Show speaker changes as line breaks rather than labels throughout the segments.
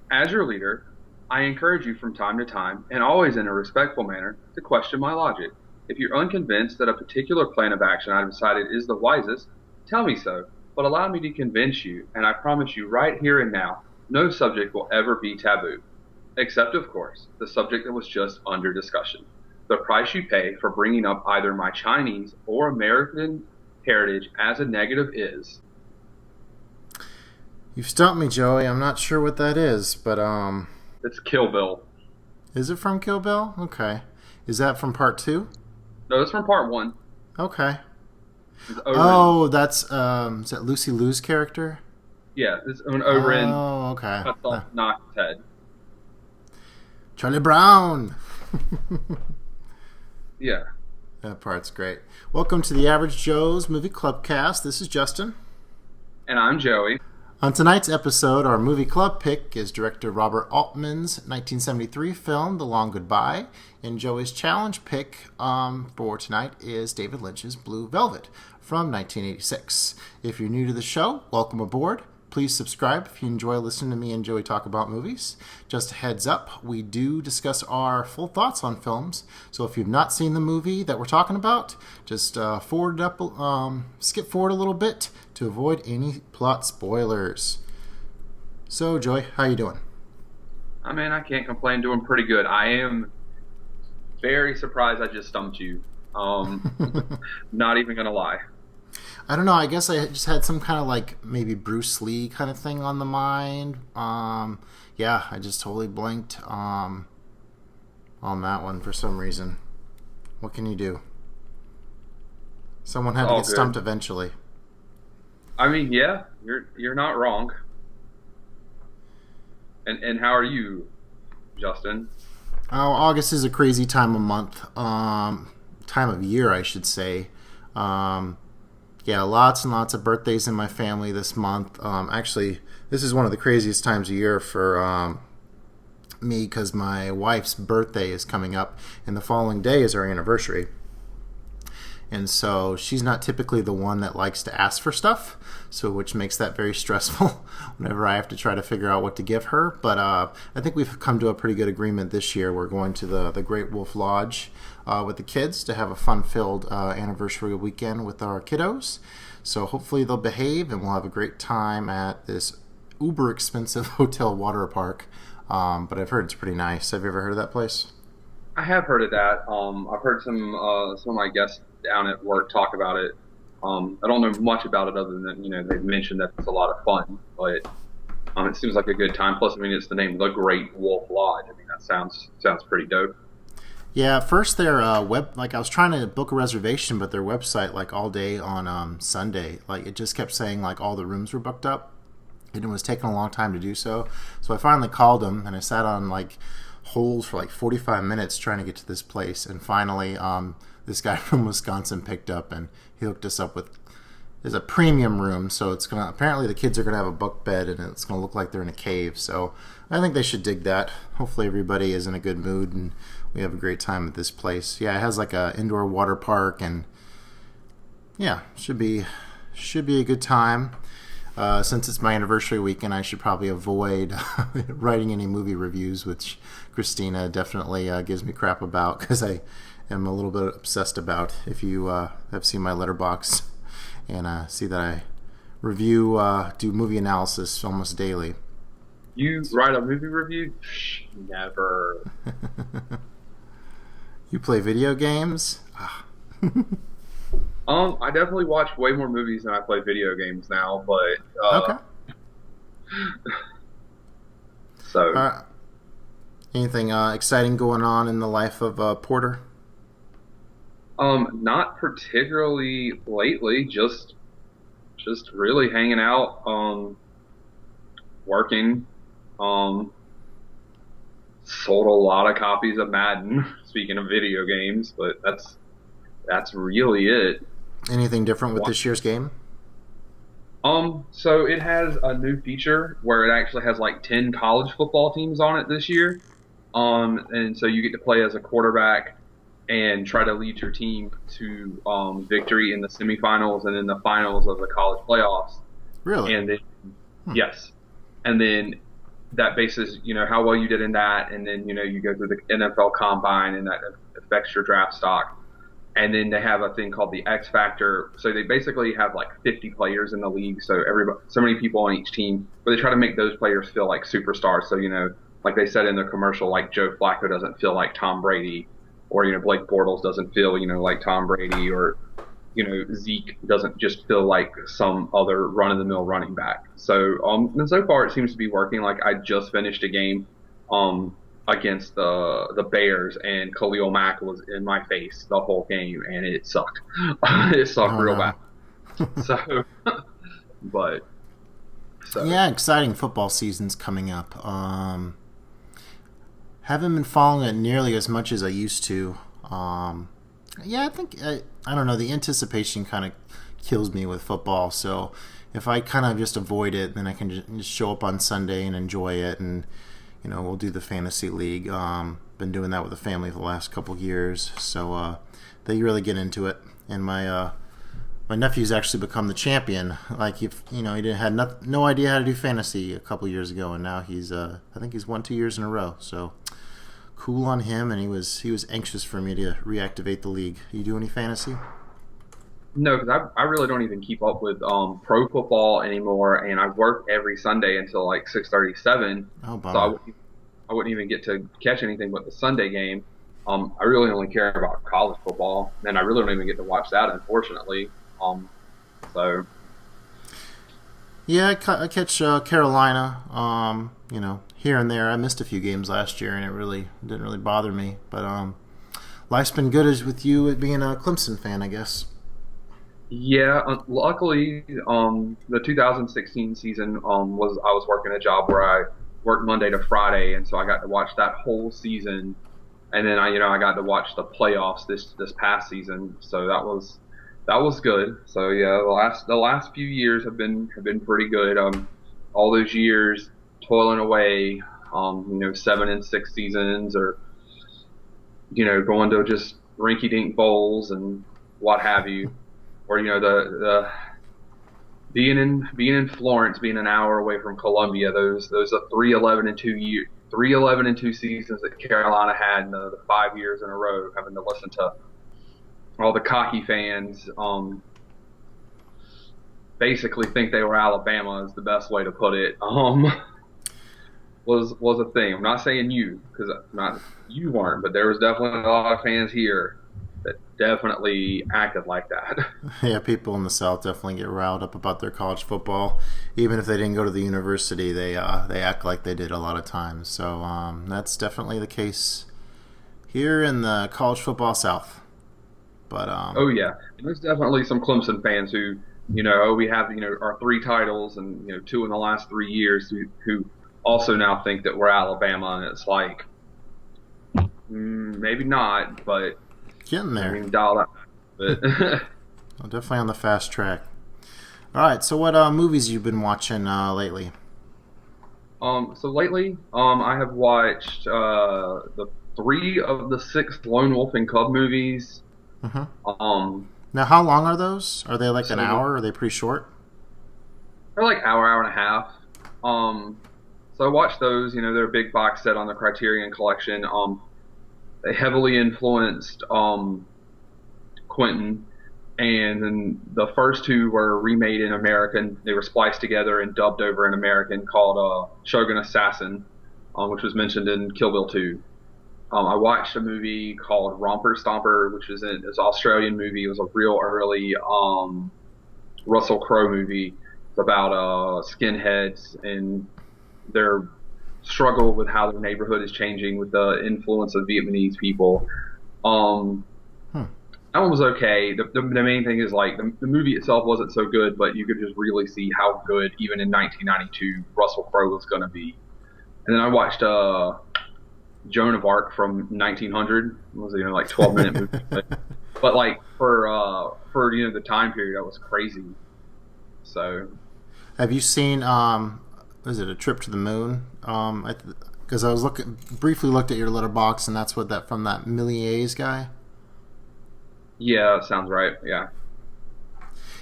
As your leader, I encourage you from time to time, and always in a respectful manner, to question my logic. If you're unconvinced that a particular plan of action I've decided is the wisest, tell me so, but allow me to convince you, and I promise you right here and now, no subject will ever be taboo. Except, of course, the subject that was just under discussion. The price you pay for bringing up either my Chinese or American heritage as a negative is.
You've stumped me, Joey. I'm not sure what that is, but
It's Kill Bill.
is it from Kill Bill? Okay. Is that from part 2?
No, it's from part 1.
Okay.
It's
Oh, that's is that Lucy Liu's character?
Yeah, it's an Oberyn
Oh, okay.
cuts off Knox's head.
Charlie Brown.
Yeah.
That part's great. Welcome to the Average Joe's Movie Club Cast. This is Justin.
And I'm Joey.
On tonight's episode, our movie club pick is director Robert Altman's 1973 film, The Long Goodbye. And Joey's challenge pick for tonight is David Lynch's Blue Velvet from 1986. If you're new to the show, welcome aboard. Please subscribe if you enjoy listening to me and Joey talk about movies. Just a heads up, we do discuss our full thoughts on films. So if you've not seen the movie that we're talking about, just skip forward a little bit to avoid any plot spoilers. So, Joey, how you doing?
I mean, I can't complain. Doing pretty good. I am very surprised I just stumped you. Not even going to lie.
I don't know. I guess I just had some kind of like maybe Bruce Lee kind of thing on the mind. Yeah, I just totally blanked on that one for some reason. What can you do? Someone had to
All
get
good.
stumped eventually.
I mean, yeah, you're not wrong. And how are you, Justin?
Oh, August is a crazy time of year, I should say. Yeah, lots and lots of birthdays in my family this month. Actually, this is one of the craziest times of year for me because my wife's birthday is coming up, and the following day is our anniversary. And so she's not typically the one that likes to ask for stuff, so which makes that very stressful whenever I have to try to figure out what to give her. But I think we've come to a pretty good agreement this year. We're going to the Great Wolf Lodge with the kids to have a fun-filled anniversary weekend with our kiddos. So hopefully they'll behave, and we'll have a great time at this uber-expensive hotel water park. But I've heard it's pretty nice. Have you ever heard of that place?
I have heard of that. I've heard some of my guests down at work talk about it. I don't know much about it other than they've mentioned that it's a lot of fun, but it seems like a good time. Plus, I mean, it's the name, the Great Wolf Lodge. I mean, that sounds pretty dope.
Yeah, at first their I was trying to book a reservation, but their website like all day on Sunday, like it just kept saying like all the rooms were booked up, and it was taking a long time to do so. So I finally called them, and I sat on like hold for like 45 minutes trying to get to this place, and finally this guy from Wisconsin picked up, and he hooked us up with. There's a premium room, so it's gonna. Apparently, the kids are gonna have a bunk bed, and it's gonna look like they're in a cave. So I think they should dig that. Hopefully, everybody is in a good mood, and we have a great time at this place. Yeah, it has like a indoor water park, and yeah, should be a good time. Since it's my anniversary weekend, I should probably avoid writing any movie reviews, which Christina definitely gives me crap about because I am a little bit obsessed about. If you have seen my letterbox and see that I do movie analysis almost daily.
You write a movie review? Never.
You play video games?
I definitely watch way more movies than I play video games now, but
Okay.
So
Anything exciting going on in the life of Porter?
not particularly lately, just really hanging out. working. Um, Sold a lot of copies of Madden. Speaking of video games, but that's really it.
Anything different with this year's game?
So it has a new feature where it actually has like 10 college football teams on it this year. And so you get to play as a quarterback and try to lead your team to victory in the semifinals and in the finals of the college playoffs.
Really?
And then, yes. And then that bases, how well you did in that. And then, you go through the NFL combine and that affects your draft stock. And then they have a thing called the X Factor. So they basically have like 50 players in the league. So so many people on each team, but they try to make those players feel like superstars. So, like they said in the commercial, like Joe Flacco doesn't feel like Tom Brady, or, Blake Bortles doesn't feel, like Tom Brady, or, Zeke doesn't just feel like some other run-of-the-mill running back. So, and so far it seems to be working. Like I just finished a game, against the Bears, and Khalil Mack was in my face the whole game, and it sucked. It sucked real bad. So, but
yeah, exciting football season's coming up. Haven't been following it nearly as much as I used to. Yeah, I think I don't know. The anticipation kind of kills me with football. So if I kind of just avoid it, then I can just show up on Sunday and enjoy it, and we'll do the fantasy league. Been doing that with the family for the last couple of years, so they really get into it. And my nephew's actually become the champion. Like if he had no idea how to do fantasy a couple of years ago, and now he's I think he's won 2 years in a row. So cool on him. And he was anxious for me to reactivate the league. You do any fantasy?
No, because I really don't even keep up with pro football anymore, and I work every Sunday until like 6:37.
Oh, bummer.
So I wouldn't even get to catch anything but the Sunday game. I really only care about college football, and I really don't even get to watch that, unfortunately. So
yeah, I catch Carolina. Here and there. I missed a few games last year, and it didn't really bother me. But life's been good as with you at being a Clemson fan, I guess.
Yeah, luckily, the 2016 season I was working a job where I worked Monday to Friday, and so I got to watch that whole season, and then I got to watch the playoffs this past season, so that was good. So yeah, the last few years have been pretty good. All those years toiling away, 7-6 seasons, or going to just rinky-dink bowls and what have you. Or the being in Florence, being an hour away from Columbia, those 3-11-2 seasons that Carolina had in the 5 years in a row, having to listen to all the cocky fans basically think they were Alabama is the best way to put it. Was a thing. I'm not saying you, because you weren't, but there was definitely a lot of fans here that definitely acted like that.
Yeah, people in the South definitely get riled up about their college football. Even if they didn't go to the university, they act like they did a lot of times. So that's definitely the case here in the college football South. But
oh yeah, there's definitely some Clemson fans who we have our 3 titles and 2 in the last 3 years who also now think that we're Alabama, and it's like maybe not, but
getting there.
I mean, dial that. But
well, definitely on the fast track. All right, so what movies you been watching lately?
So lately, I have watched the 3 of the 6 Lone Wolf and Cub movies.
Mm-hmm. Now, how long are those? Are they like an hour? Or are they pretty short?
They're like hour and a half. So I watched those. They're a big box set on the Criterion Collection. They heavily influenced Quentin, and then the first 2 were remade in American. They were spliced together and dubbed over in American, called Shogun Assassin, which was mentioned in Kill Bill 2. I watched a movie called Romper Stomper, which is an Australian movie. It was a real early Russell Crowe movie. It's about skinheads and their struggle with how their neighborhood is changing with the influence of Vietnamese people. That one was okay. The main thing is like the movie itself wasn't so good, but you could just really see how good even in 1992 Russell Crowe was going to be. And then I watched Joan of Arc from 1900. It was like 12-minute movie, but like for the time period that was crazy. So
Have you seen was it A Trip to the Moon? Because I was briefly looked at your letterbox, and that's what that from that Méliès guy.
yeah, sounds right. Yeah.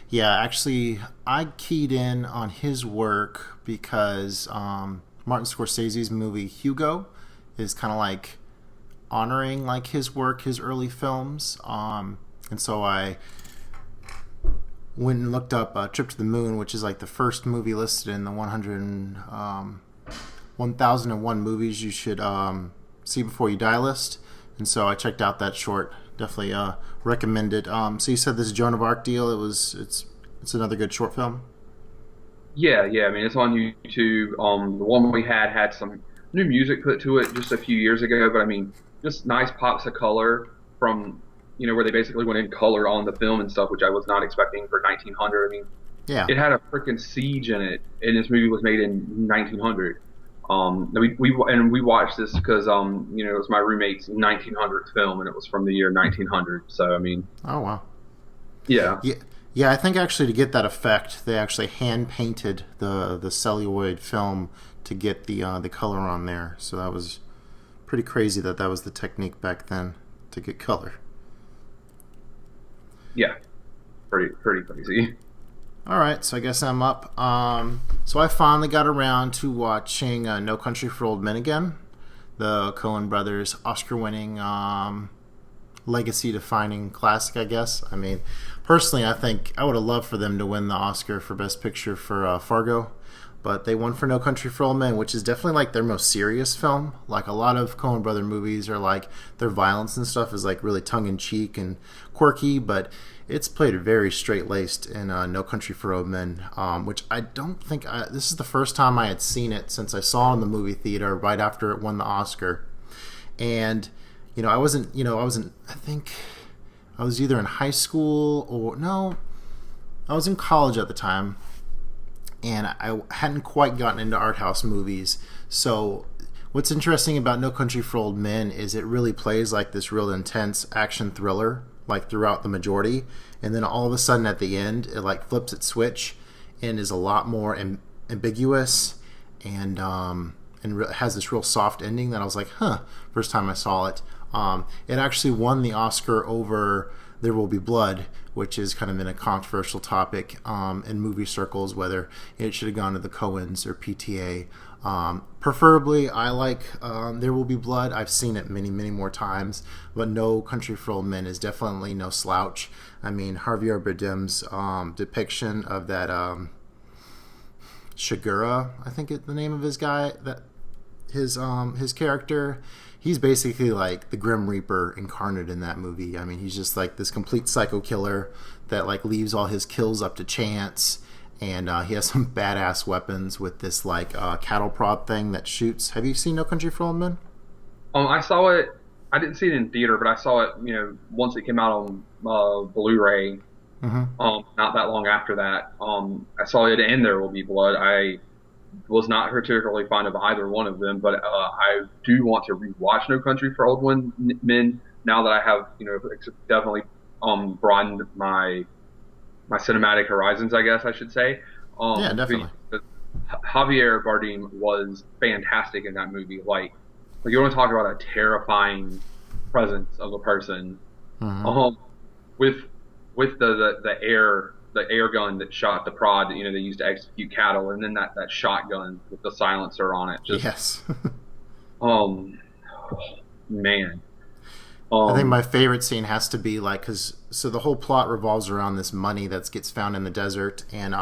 Yeah, actually, I keyed in on his work because Martin Scorsese's movie Hugo is kind of like honoring like his work, his early films. And so I went and looked up Trip to the Moon, which is like the first movie listed in the 1001 movies you should see before you die list. And so I checked out that short. Definitely recommend it. So you said this Joan of Arc deal. It's another good short film.
Yeah, yeah. I mean, it's on YouTube. The one we had some new music put to it just a few years ago, but I mean, just nice pops of color from where they basically went in color on the film and stuff, which I was not expecting for 1900. I mean,
Yeah.
it had a freaking siege in it, and this movie was made in 1900. We watched this because it was my roommate's 1900th film, and it was from the year 1900. So I mean,
Oh wow.
yeah,
Yeah. Yeah, I think actually to get that effect, they actually hand painted the celluloid film to get the color on there. So that was pretty crazy that was the technique back then to get color.
yeah, pretty crazy.
All right, so I guess I'm up. So I finally got around to watching No Country for Old Men again, the Coen brothers Oscar-winning legacy-defining classic, I guess. I mean, personally, I think I would have loved for them to win the Oscar for Best Picture for Fargo, but they won for No Country for Old Men, which is definitely like their most serious film. Like a lot of Coen brother movies are like their violence and stuff is like really tongue-in-cheek and quirky, but it's played very straight-laced in No Country for Old Men, which I don't think this is the first time I had seen it since I saw it in the movie theater right after it won the Oscar. And I wasn't, I think I was either in high school or, no, I was in college at the time, and I hadn't quite gotten into art house movies. So what's interesting about No Country for Old Men is it really plays like this real intense action thriller, like throughout the majority. And then all of a sudden at the end, it like flips its switch and is a lot more ambiguous and has this real soft ending that I was like, first time I saw it. It actually won the Oscar over There Will Be Blood, which has kind of been a controversial topic in movie circles, whether it should have gone to the Coens or PTA. Preferably, I like There Will Be Blood. I've seen it many, many more times, but No Country for Old Men is definitely no slouch. I mean, Javier Bardem's depiction of that Shigura, I think the name of his guy, that his character, he's basically like the Grim Reaper incarnate in that movie. I mean, he's just like this complete psycho killer that like leaves all his kills up to chance, and he has some badass weapons with this like cattle prod thing that shoots. Have you seen No Country for Old Men?
I saw it. I didn't see it in theater, but I saw it. Once it came out on Blu-ray. Not that long after that. I saw it and There Will Be Blood. I was not particularly fond of either one of them, but I do want to rewatch No Country for Old Men now that I have, definitely broadened my cinematic horizons, I guess I should say.
Yeah, definitely.
Javier Bardem was fantastic in that movie. Like you want to talk about a terrifying presence of a person. With the air gun that shot the prod that they used to execute cattle, and then that shotgun with the silencer on it.
Yes.
Man.
I think my favorite scene has to be like, so the whole plot revolves around this money that gets found in the desert, and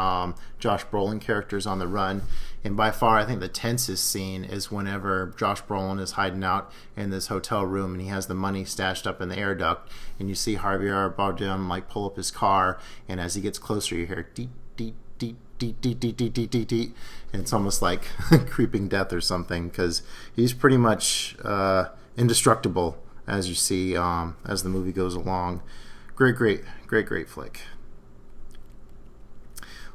Josh Brolin character's on the run. And by far, I think the tensest scene is whenever Josh Brolin is hiding out in this hotel room and he has the money stashed up in the air duct, and you see Javier Bardem like pull up his car, and as he gets closer, you hear deet deet deet deet deet deet deet deet deet deet, and it's almost like creeping death or something, because he's pretty much indestructible as you see as the movie goes along. Great flick.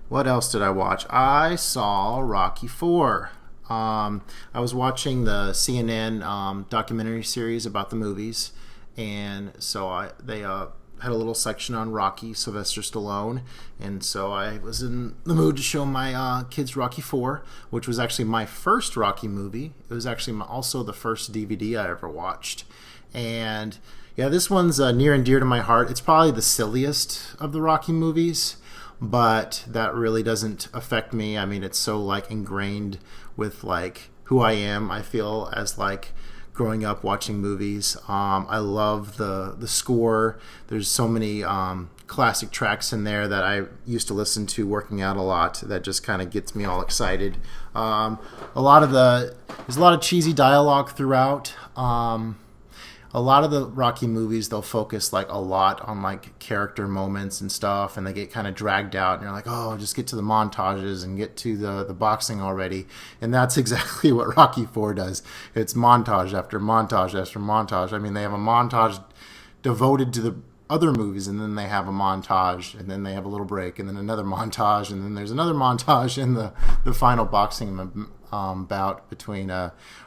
What else did I watch? I saw Rocky 4. I was watching the CNN documentary series about the movies, and so they had a little section on Rocky, Sylvester Stallone, and so I was in the mood to show my kids Rocky 4, which was actually my first Rocky movie. It was actually also the first DVD I ever watched, and yeah, this one's near and dear to my heart. It's probably the silliest of the Rocky movies, but that really doesn't affect me. I mean, it's so like ingrained with like who I am, I feel, as like growing up watching movies. I love the score. There's so many classic tracks in there that I used to listen to working out a lot that just kind of gets me all excited. There's a lot of cheesy dialogue throughout. A lot of the Rocky movies, they'll focus like a lot on like character moments and stuff, and they get kind of dragged out, and you're like, oh, just get to the montages and get to the boxing already. And that's exactly what Rocky 4 does. It's montage after montage after montage. I mean, they have a montage devoted to the other movies, and then they have a montage, and then they have a little break, and then another montage, and then there's another montage in the final boxing bout between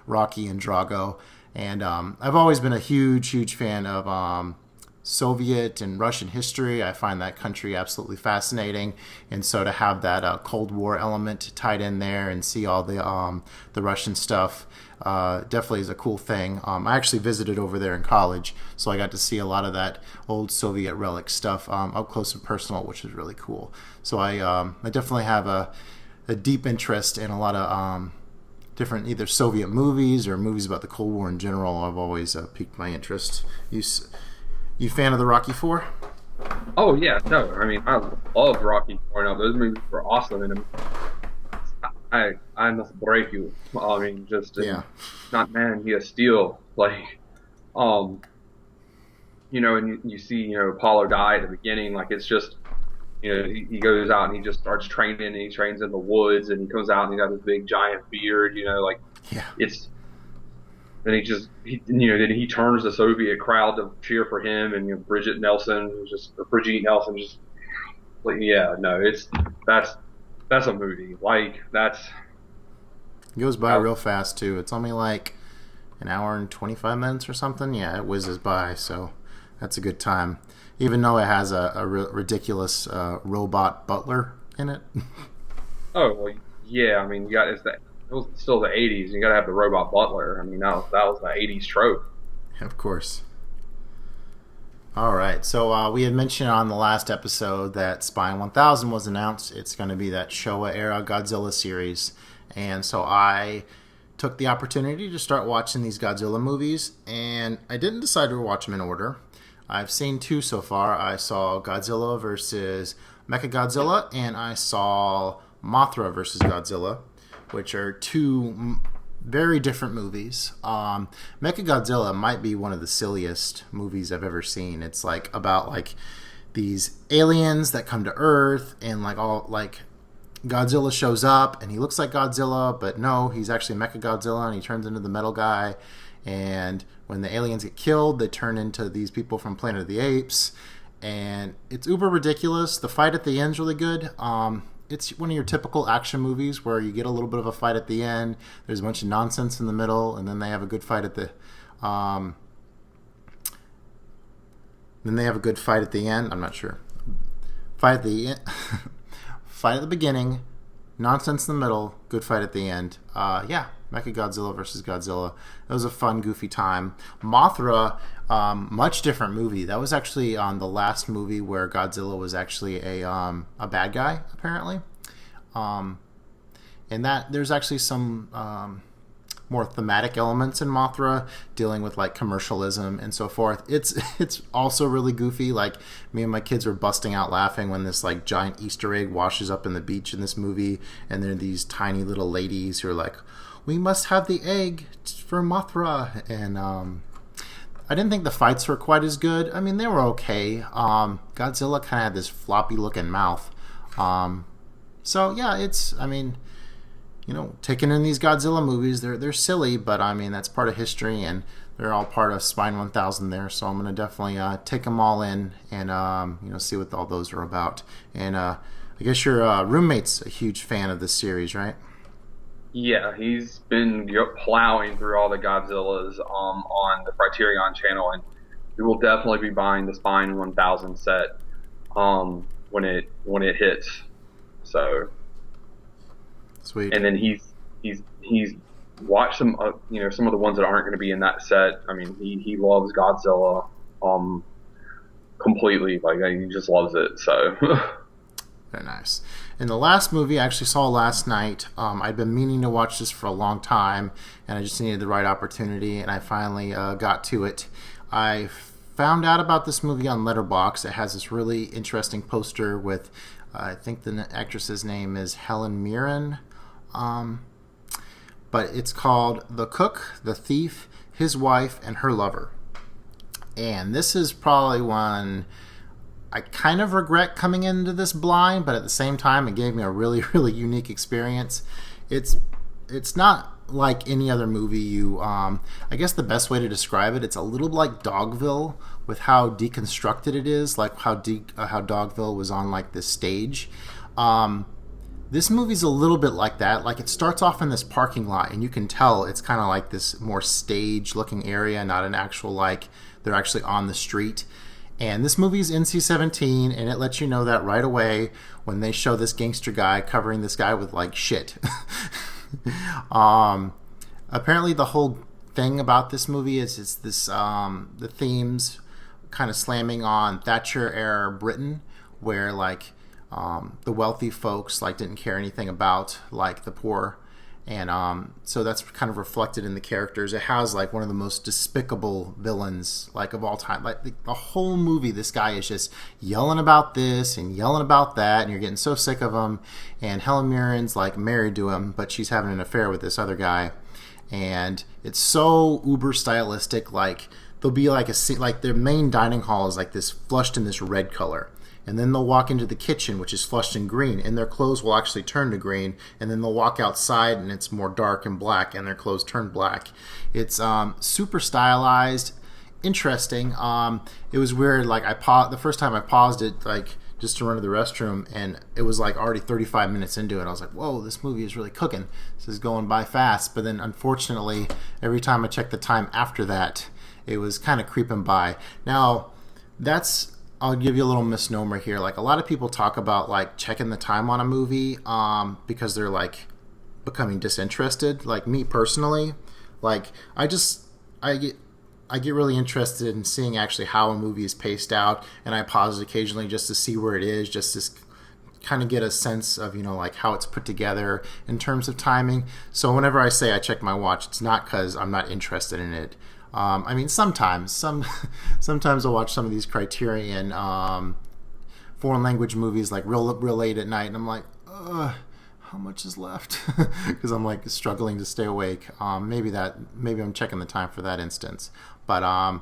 Rocky and Drago. And I've always been a huge fan of Soviet and Russian history. I find that country absolutely fascinating. And so to have that Cold War element tied in there and see all the Russian stuff definitely is a cool thing. I actually visited over there in college, so I got to see a lot of that old Soviet relic stuff up close and personal, which is really cool. So I definitely have a deep interest in a lot of different either Soviet movies or movies about the Cold War in general. I've always piqued my interest. You fan of the Rocky 4?
Oh yeah, no. I mean, I love Rocky growing up. Those movies were awesome, and I must break you. I mean, just not man, he has steel. Like, and you see, Apollo die at the beginning. Like, it's just, he goes out and he just starts training, and he trains in the woods, and he comes out and he got this big giant beard, it's, then then he turns the Soviet crowd to cheer for him, and Brigitte Nelson just, like, yeah, no, that's a movie. Like, it
goes by real fast too. It's only like an hour and 25 minutes or something. Yeah, it whizzes by, so that's a good time. Even though it has a ridiculous robot butler in it.
Oh well, yeah. I mean, it was still the '80s. You got to have the robot butler. I mean, that was the '80s trope.
Of course. All right. So we had mentioned on the last episode that Spine 1000 was announced. It's going to be that Showa era Godzilla series, and so I took the opportunity to start watching these Godzilla movies, and I didn't decide to watch them in order. I've seen two so far. I saw Godzilla versus Mechagodzilla, and I saw Mothra versus Godzilla, which are two very different movies. Mechagodzilla might be one of the silliest movies I've ever seen. It's like about like these aliens that come to Earth, and Godzilla shows up, and he looks like Godzilla, but no, he's actually Mechagodzilla, and he turns into the metal guy. And when the aliens get killed, they turn into these people from Planet of the Apes, and it's uber ridiculous. The fight at the end's really good. It's one of your typical action movies where you get a little bit of a fight at the end. There's a bunch of nonsense in the middle, and then they have a good fight at the end. I'm not sure. Fight at the end. Fight at the beginning, nonsense in the middle, good fight at the end. Mechagodzilla versus Godzilla. It was a fun, goofy time. Mothra, much different movie. That was actually the last movie where Godzilla was actually a bad guy, apparently. And that there's actually some more thematic elements in Mothra, dealing with like commercialism and so forth. It's also really goofy. Like, me and my kids were busting out laughing when this like giant Easter egg washes up in the beach in this movie, and there are these tiny little ladies who are like, we must have the egg for Mothra. And I didn't think the fights were quite as good. I mean, they were okay. Godzilla kind of had this floppy looking mouth. So yeah, taking in these Godzilla movies, they're silly, but I mean, that's part of history, and they're all part of Spine 1000 there. So I'm gonna definitely take them all in and see what all those are about. And I guess your roommate's a huge fan of this series, right?
Yeah, he's been plowing through all the Godzillas on the Criterion channel, and we will definitely be buying the Spine 1000 set when it hits. So
Sweet.
and then he's watched some of the ones that aren't going to be in that set. I mean, he loves Godzilla completely. Like he just loves it. So
Very nice. And the last movie I actually saw last night, I'd been meaning to watch this for a long time, and I just needed the right opportunity, and I finally got to it. I found out about this movie on Letterboxd. It has this really interesting poster with, I think the actress's name is Helen Mirren, but it's called The Cook, the Thief, His Wife, and Her Lover. And this is probably one I kind of regret coming into this blind, but at the same time, it gave me a really, really unique experience. It's not like any other movie. I guess the best way to describe it, it's a little like Dogville with how deconstructed it is, like how Dogville was on like this stage. This movie's a little bit like that. Like it starts off in this parking lot, and you can tell it's kind of like this more stage-looking area, not an actual like they're actually on the street. And this movie's NC-17, and it lets you know that right away when they show this gangster guy covering this guy with like shit. Apparently, the whole thing about this movie is it's this the themes kind of slamming on Thatcher era Britain, where like the wealthy folks like didn't care anything about like the poor. And so that's kind of reflected in the characters. It has like one of the most despicable villains like of all time. Like the whole movie, this guy is just yelling about this and yelling about that, and you're getting so sick of him. And Helen Mirren's like married to him, but she's having an affair with this other guy. And it's so uber stylistic. Like there'll be like a scene, like their main dining hall is like this flushed in this red color. And then they'll walk into the kitchen, which is flushed in green, and their clothes will actually turn to green. And then they'll walk outside, and it's more dark and black, and their clothes turn black. It's super stylized, interesting. It was weird. Like the first time I paused it, like just to run to the restroom, and it was like already 35 minutes into it. I was like, "Whoa, this movie is really cooking. This is going by fast." But then, unfortunately, every time I checked the time after that, it was kind of creeping by. Now, I'll give you a little misnomer here. Like a lot of people talk about like checking the time on a movie because they're like becoming disinterested. Like me personally, like I get really interested in seeing actually how a movie is paced out, and I pause it occasionally just to see where it is, just to kind of get a sense of like how it's put together in terms of timing. So whenever I say I check my watch, it's not because I'm not interested in it. I mean, sometimes I'll watch some of these Criterion foreign language movies like real late at night, and I'm like, how much is left? Because I'm like struggling to stay awake. Maybe I'm checking the time for that instance, but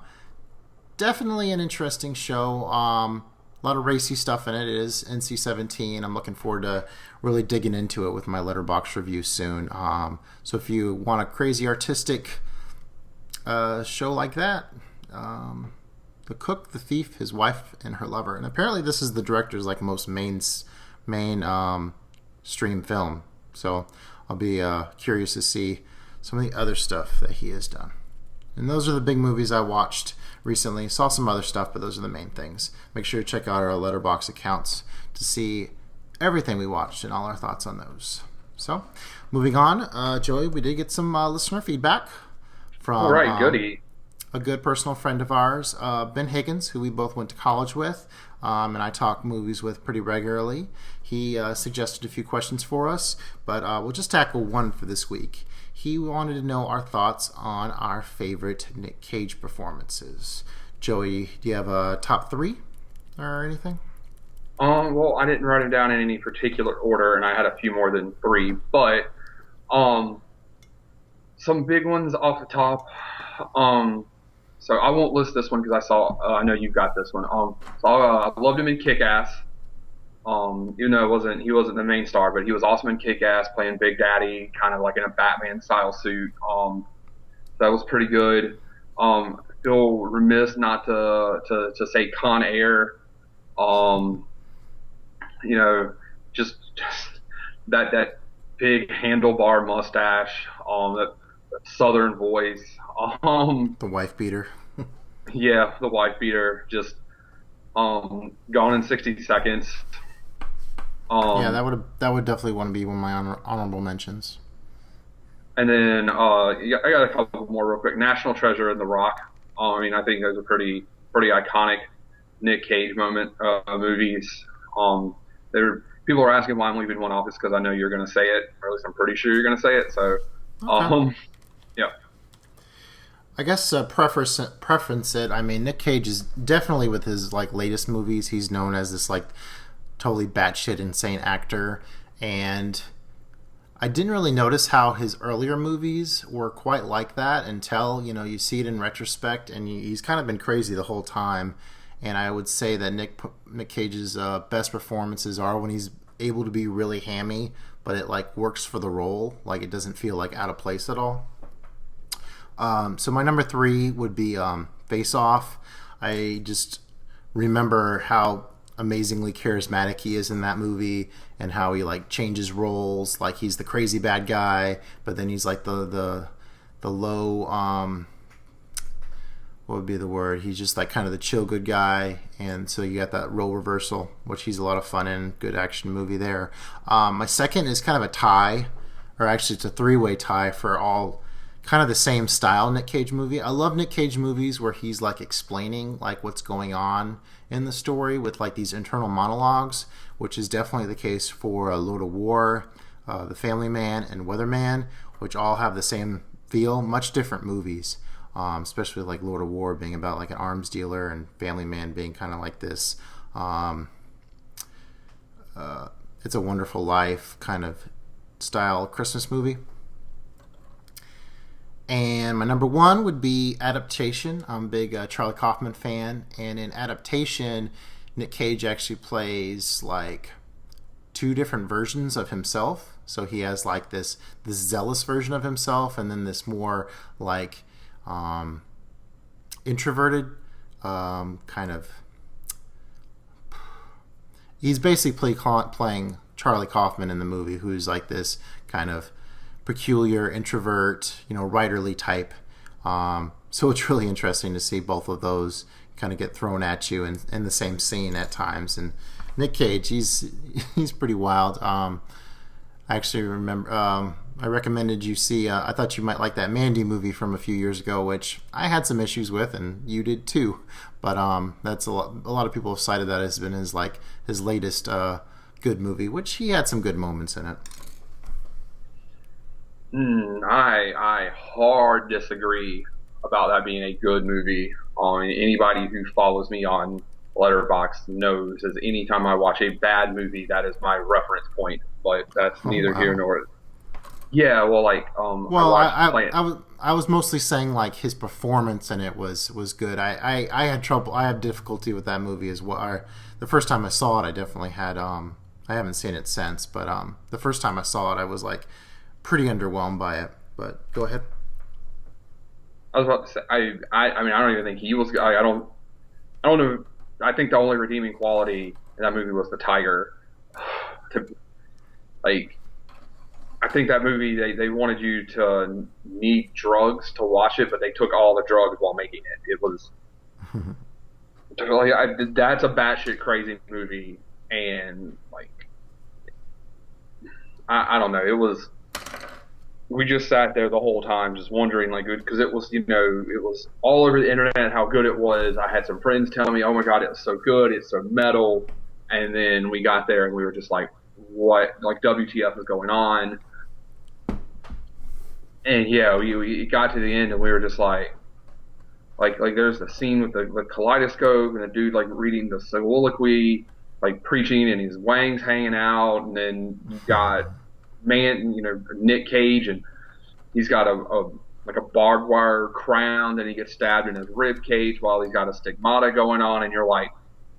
definitely an interesting show. A lot of racy stuff in it. It is NC-17. I'm looking forward to really digging into it with my Letterboxd review soon. So if you want a crazy artistic show like that, The Cook, the Thief, His Wife, and Her Lover. And apparently this is the director's like most main stream film. So I'll be curious to see some of the other stuff that he has done. And those are the big movies I watched recently. Saw some other stuff, but those are the main things. Make sure to check out our Letterboxd accounts to see everything we watched and all our thoughts on those. So moving on, Joey, we did get some listener feedback from
all right, goody.
A good personal friend of ours, Ben Higgins, who we both went to college with, and I talk movies with pretty regularly. He suggested a few questions for us, but we'll just tackle one for this week. He wanted to know our thoughts on our favorite Nick Cage performances. Joey, do you have a top 3 or anything?
Well, I didn't write them down in any particular order, and I had a few more than 3, but some big ones off the top. So I won't list this one because I know you've got this one. So I loved him in Kick-Ass. Even though he wasn't the main star, but he was awesome in Kick-Ass, playing Big Daddy, kind of like in a Batman style suit. So that was pretty good. Feel remiss not to say Con Air. Um, you know, just that big handlebar mustache, that southern voice. Um,
The wife beater.
yeah, the wife beater, just Gone in 60 Seconds.
Yeah,
Um,
that would definitely want to be one of my honorable mentions.
and then yeah, I got a couple more real quick. National Treasure and The Rock. I mean, I think those are pretty iconic Nick Cage movies. Um, there people are asking why I'm leaving one office because I know you're going to say it, or at least I'm pretty sure you're going to say it. So,
Okay.
um, yeah.
I guess preference it. I mean, Nick Cage is definitely with his like latest movies. He's known as this like totally batshit insane actor, and I didn't really notice how his earlier movies were quite like that until you see it in retrospect, and he's kind of been crazy the whole time. And I would say that Nick Cage's best performances are when he's able to be really hammy, but it like works for the role. Like it doesn't feel like out of place at all. So my number three would be Face Off. I just remember how amazingly charismatic he is in that movie, and how he like changes roles. Like he's the crazy bad guy, but then he's like the low what would be the word? He's just like kind of the chill good guy, and so you got that role reversal, which he's a lot of fun in. Good action movie there. My second is kind of a tie, or actually it's a three-way tie for all kind of the same style Nick Cage movie. I love Nick Cage movies where he's like explaining like what's going on in the story with like these internal monologues, which is definitely the case for Lord of War, The Family Man, and Weatherman, which all have the same feel. Much different movies, especially like Lord of War being about like an arms dealer, and Family Man being kind of like this. Um, it's a Wonderful Life kind of style Christmas movie. And my number one would be Adaptation. I'm a big Charlie Kaufman fan, and in Adaptation, Nick Cage actually plays like two different versions of himself. So he has like this zealous version of himself, and then this more like um, introverted kind of. He's basically playing Charlie Kaufman in the movie, who's like this kind of peculiar introvert, writerly type. So it's really interesting to see both of those kind of get thrown at you in the same scene at times. And Nick Cage, he's pretty wild. I actually remember I recommended you see. I thought you might like that Mandy movie from a few years ago, which I had some issues with, and you did too. But that's a lot of people have cited that as been his latest good movie, which he had some good moments in it.
I hard disagree about that being a good movie. Anybody who follows me on Letterboxd knows as anytime I watch a bad movie, that is my reference point. But that's
Oh
neither here
wow.
nor. Yeah, well, like I
Well,
watched Plant.
I was mostly saying like his performance in it was good. I had trouble. I have difficulty with that movie as well. The first time I saw it, I definitely had. I haven't seen it since, but the first time I saw it, I was like pretty underwhelmed by it. But go ahead.
I was about to say I mean I don't even think he was. I don't know. I think the only redeeming quality in that movie was the tiger. To like I think that movie they wanted you to need drugs to watch it, but they took all the drugs while making it. It was like that's a batshit crazy movie, and like I don't know. It was we just sat there the whole time just wondering like because it was it was all over the internet how good it was. I had some friends telling me, oh my god, it's so good, it's so metal, and then we got there and we were just like, what, like WTF is going on? And yeah, we got to the end and we were just like there's the scene with the kaleidoscope and the dude like reading the soliloquy, like preaching, and his wang's hanging out, and then you got Nick Cage, and he's got a like a barbed wire crown, and he gets stabbed in his rib cage while he's got a stigmata going on, and you're like,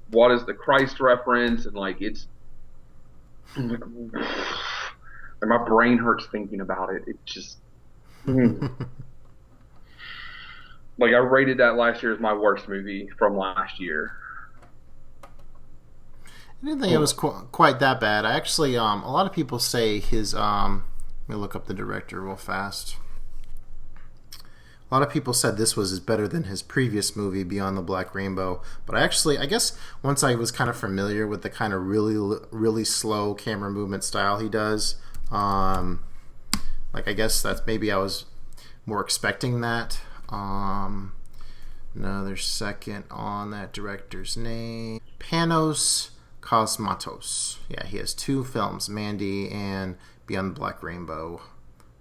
what is the Christ reference? And like it's like, and my brain hurts thinking about it. It just. Mm. Like I rated that last year as my worst movie from last year.
I didn't think it was quite that bad. I actually, a lot of people say his. Let me look up the director real fast. A lot of people said this was better than his previous movie, Beyond the Black Rainbow. But I guess once I was kind of familiar with the kind of really slow camera movement style he does, I guess that's maybe I was more expecting that. Another second on that director's name, Panos Cosmatos. Yeah, he has 2 films, Mandy and Beyond the Black Rainbow,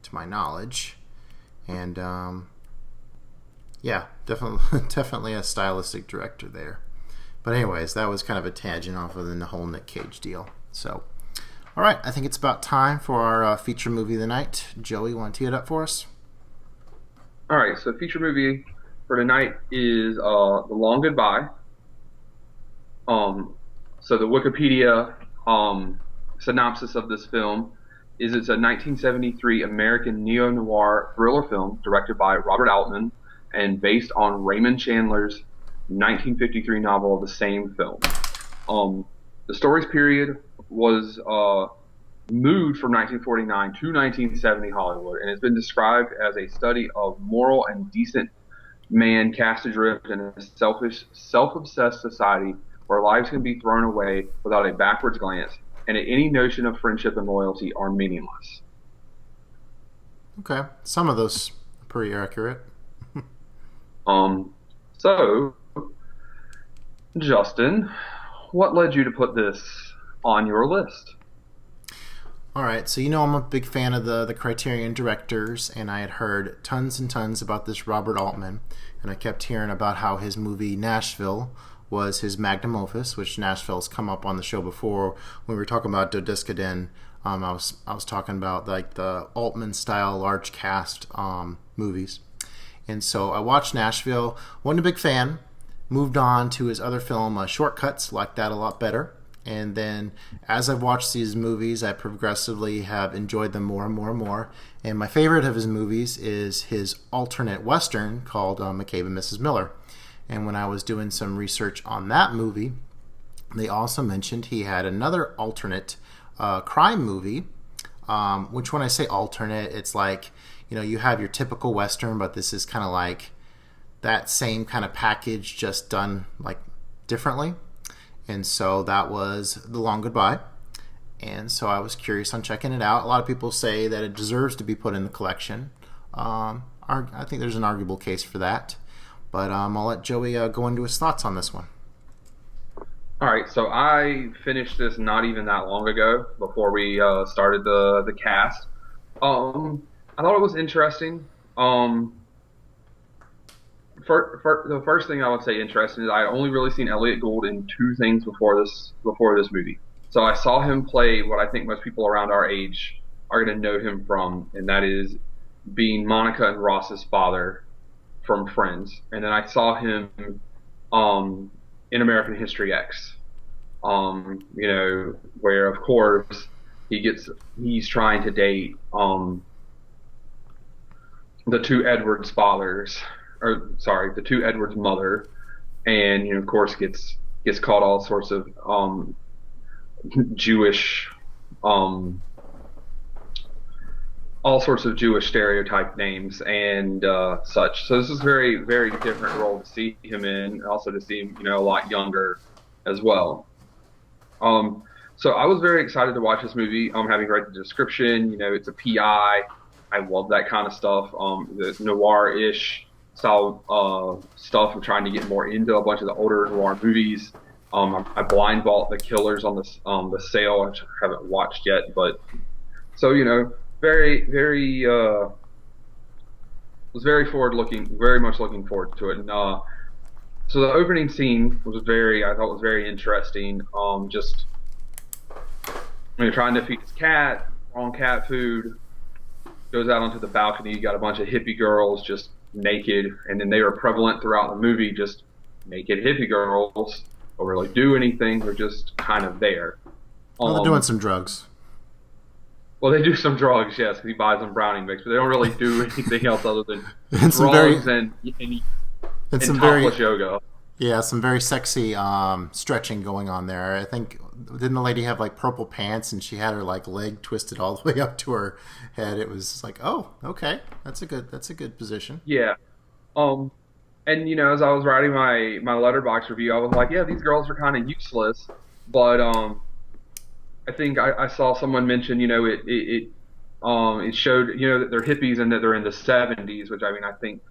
to my knowledge. And yeah, definitely a stylistic director there. But anyways, that was kind of a tangent off of the whole Nick Cage deal. So, all right, I think it's about time for our feature movie of the night. Joey, want to tee it up for us?
All right, so feature movie for tonight is The Long Goodbye. So the Wikipedia synopsis of this film is it's a 1973 American neo-noir thriller film directed by Robert Altman and based on Raymond Chandler's 1953 novel of the same film. The story's period was moved from 1949 to 1970 Hollywood, and it's been described as a study of moral and decent man cast adrift in a selfish, self-obsessed society where lives can be thrown away without a backwards glance, and any notion of friendship and loyalty are meaningless.
Okay, some of those are pretty accurate.
So, Justin, what led you to put this on your list?
All right, so I'm a big fan of the Criterion directors, and I had heard tons and tons about this Robert Altman, and I kept hearing about how his movie Nashville was his magnum opus, which Nashville's come up on the show before when we were talking about Dodiskaden. I was talking about like the Altman style large cast movies, and so I watched Nashville. Wasn't a big fan. Moved on to his other film, Shortcuts. Liked that a lot better. And then as I've watched these movies, I progressively have enjoyed them more and more and more. And my favorite of his movies is his alternate Western called McCabe and Mrs. Miller. And when I was doing some research on that movie, they also mentioned he had another alternate crime movie, which when I say alternate, it's like, you have your typical Western, but this is kind of like that same kind of package just done like differently. And so that was The Long Goodbye. And so I was curious on checking it out. A lot of people say that it deserves to be put in the collection. I think there's an arguable case for that. But I'll let Joey go into his thoughts on this one.
All right, so I finished this not even that long ago before we started the cast. I thought it was interesting. The first thing I would say interesting is I had only really seen Elliot Gould in 2 things before this movie. So I saw him play what I think most people around our age are going to know him from, and that is being Monica and Ross's father from Friends. And then I saw him in American History X, where of course he's trying to date the 2 Edwards fathers. The 2 Edwards mother, and of course gets called all sorts of Jewish, all sorts of Jewish stereotype names and such. So this is a very, very different role to see him in, also to see him a lot younger as well. So I was very excited to watch this movie. Having read the description, it's a PI. I love that kind of stuff. The noir-ish style stuff. I'm trying to get more into a bunch of the older noir movies. I blind bought The Killers on the sale, which I haven't watched yet. But so very very was very much looking forward to it. And so the opening scene I thought was very interesting. Just trying to feed his cat, wrong cat food. Goes out onto the balcony. You got a bunch of hippie girls just naked, and then they were prevalent throughout the movie, just naked hippie girls don't really do anything, they're just kind of there.
Well, they're doing some drugs.
Well, they do some drugs, yes, because he buys them brownie mix, but they don't really do anything else other than
and
drugs
And
in
some very
topless yoga.
yeah, some very sexy stretching going on there. I think didn't the lady have like purple pants and she had her like leg twisted all the way up to her head? It was like, oh, okay, that's a good position.
Yeah. Um, and as I was writing my letterbox review, I was like, yeah, these girls are kind of useless, but I think I saw someone mention, it showed, that they're hippies and that they're in the 70s, which I mean, I think,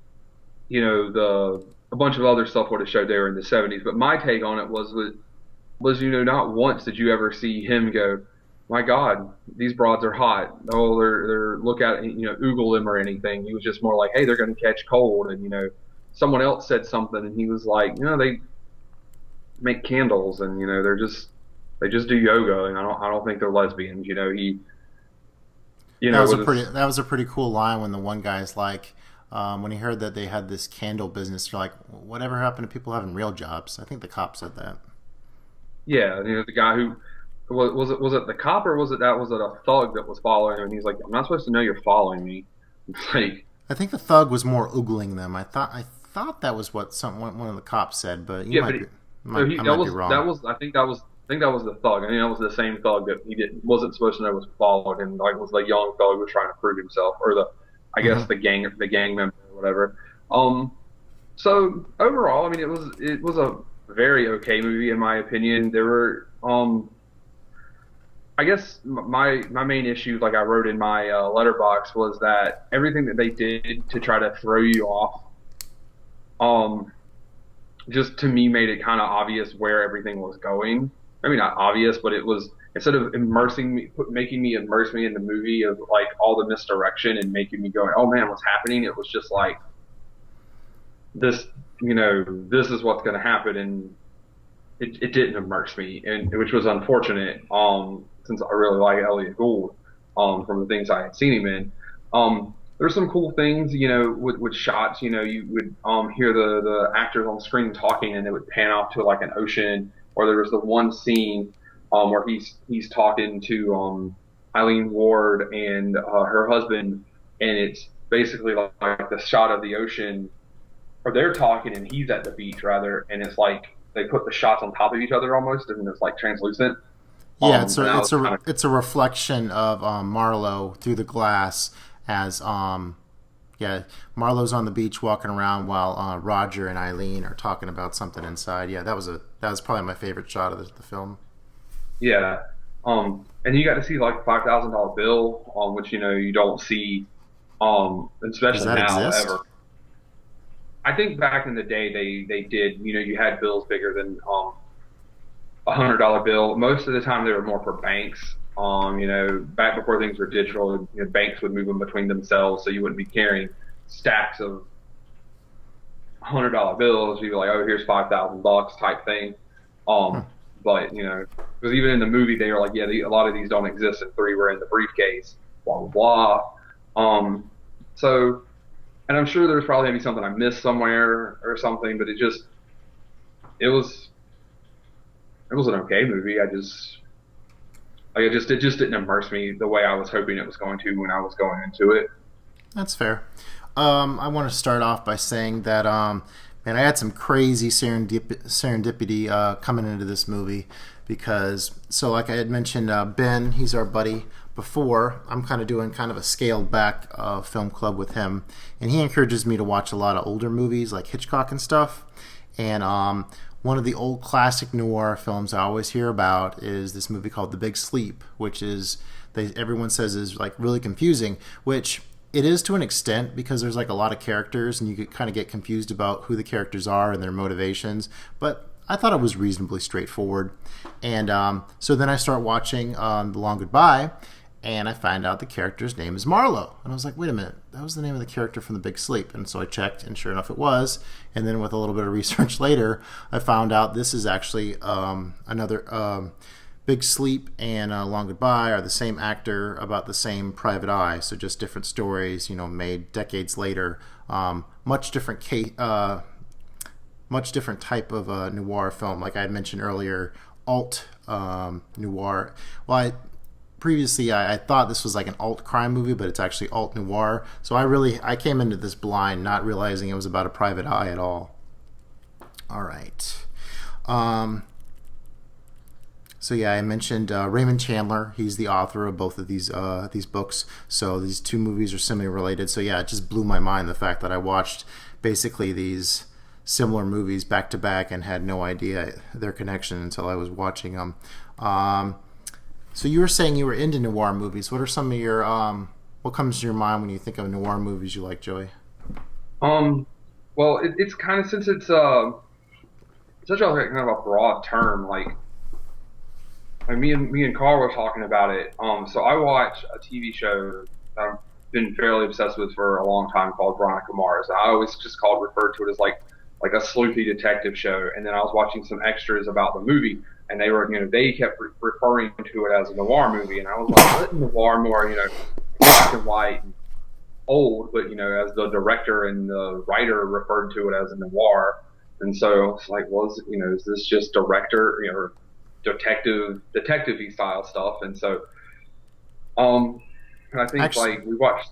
the a bunch of other stuff would have showed they were in the 70s, but my take on it was not once did you ever see him go, my God, these broads are hot. Oh, they're look at oogle them or anything. He was just more like, hey, they're going to catch cold, and someone else said something, and he was like, they make candles, and they just do yoga, and I don't think they're lesbians. He
That was a pretty cool line when the one guy's like, when he heard that they had this candle business, you're like, whatever happened to people having real jobs? I think the cop said that.
yeah, the guy who was it the cop or was it a thug that was following him? And he's like, I'm not supposed to know you're following me. It's like,
I think the thug was more oogling them. I thought that was what one of the cops said, but you
yeah,
might
but
be,
so
I might be wrong.
I think that was the thug. I mean, that was the same thug that he didn't wasn't supposed to know was following him. Like, was the young thug who was trying to prove himself, or I guess
Hmm.
the gang member or whatever. Um, so overall, I mean, it was a very okay movie in my opinion. There were I guess my main issue, like I wrote in my letterbox, was that everything that they did to try to throw you off, um, just to me made it kind of obvious where everything was going. I mean, not obvious, but it was instead of making me immerse me in the movie of like all the misdirection and making me go, oh man, what's happening? It was just like this, this is what's going to happen, and it didn't immerse me, and which was unfortunate. Since I really like Elliot Gould, from the things I had seen him in. There's some cool things, with shots. You would hear the actors on screen talking, and it would pan off to like an ocean. Or there was the one scene where he's talking to Eileen Ward and her husband, and it's basically like the shot of the ocean, or they're talking and he's at the beach rather, and it's like they put the shots on top of each other almost, and it's like translucent.
Yeah,
And that was kind of
it's a reflection of Marlowe through the glass as yeah, Marlowe's on the beach walking around while Roger and Eileen are talking about something inside. Yeah, that was probably my favorite shot of the film.
yeah. And you got to see like $5,000 bill, which you don't see,
Does
especially
that
now
exist?
ever. I think back in the day they did. You had bills bigger than $100 bill. Most of the time they were more for banks. Back before things were digital, banks would move them between themselves, so you wouldn't be carrying stacks of $100 bills. You'd be like, oh, here's $5,000 type thing.
Hmm.
Um, but because even in the movie they were like, yeah, a lot of these don't exist, and three were in the briefcase. Blah blah blah. So, and I'm sure there's probably gonna be something I missed somewhere or something, but it was it was an okay movie. It just didn't immerse me the way I was hoping it was going to when I was going into it.
That's fair. I want to start off by saying that, man, I had some crazy serendipity coming into this movie because, so like I had mentioned, Ben, he's our buddy. Before, I'm kind of doing kind of a scaled back film club with him, and he encourages me to watch a lot of older movies like Hitchcock and stuff. And one of the old classic noir films I always hear about is this movie called The Big Sleep, which is everyone says is like really confusing, which it is to an extent because there's like a lot of characters and you could kind of get confused about who the characters are and their motivations. But I thought it was reasonably straightforward. And so then I start watching The Long Goodbye, and I find out the character's name is Marlowe. And I was like, wait a minute, that was the name of the character from The Big Sleep. And so I checked, and sure enough it was. And then with a little bit of research later, I found out this is actually another Big Sleep and Long Goodbye are the same actor about the same private eye. So just different stories, made decades later. Much different much different type of noir film. Like I had mentioned earlier, alt noir. Well, previously I thought this was like an alt crime movie, but it's actually alt noir. So I came into this blind, not realizing it was about a private eye at all. All right. Um, so yeah, I mentioned Raymond Chandler. He's the author of both of these books. So these two movies are similarly related. So yeah, it just blew my mind the fact that I watched basically these similar movies back to back and had no idea their connection until I was watching them. So you were saying you were into noir movies. What are some of your what comes to your mind when you think of noir movies you like, Joey?
Um, well, it's kind of, since it's such a like, kind of a broad term. Like me and Carl were talking about it. So I watch a TV show that I've been fairly obsessed with for a long time called Veronica Mars. I always just referred to it as like a sleuthy detective show. And then I was watching some extras about the movie, and they were, they kept referring to it as a noir movie, and I was like, what noir more, black and white and old, but as the director and the writer referred to it as a noir. And so it's like, well, is this just director, or detective-y style stuff? And so, and I think
Actually,
like we watched.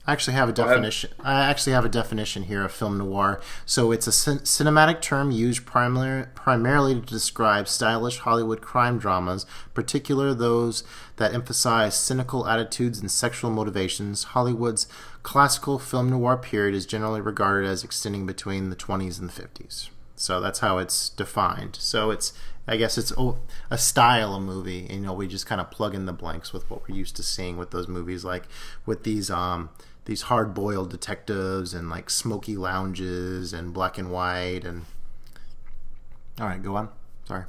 I actually have a
Go ahead.
definition. I actually have a definition here of film noir. So it's a cinematic term used primarily to describe stylish Hollywood crime dramas, particularly those that emphasize cynical attitudes and sexual motivations. Hollywood's classical film noir period is generally regarded as extending between the 20s and the 50s. So that's how it's defined. So I guess it's a style of movie. We just kind of plug in the blanks with what we're used to seeing with those movies, like with these hard-boiled detectives and like smoky lounges and black and white. And all right, go on. Sorry.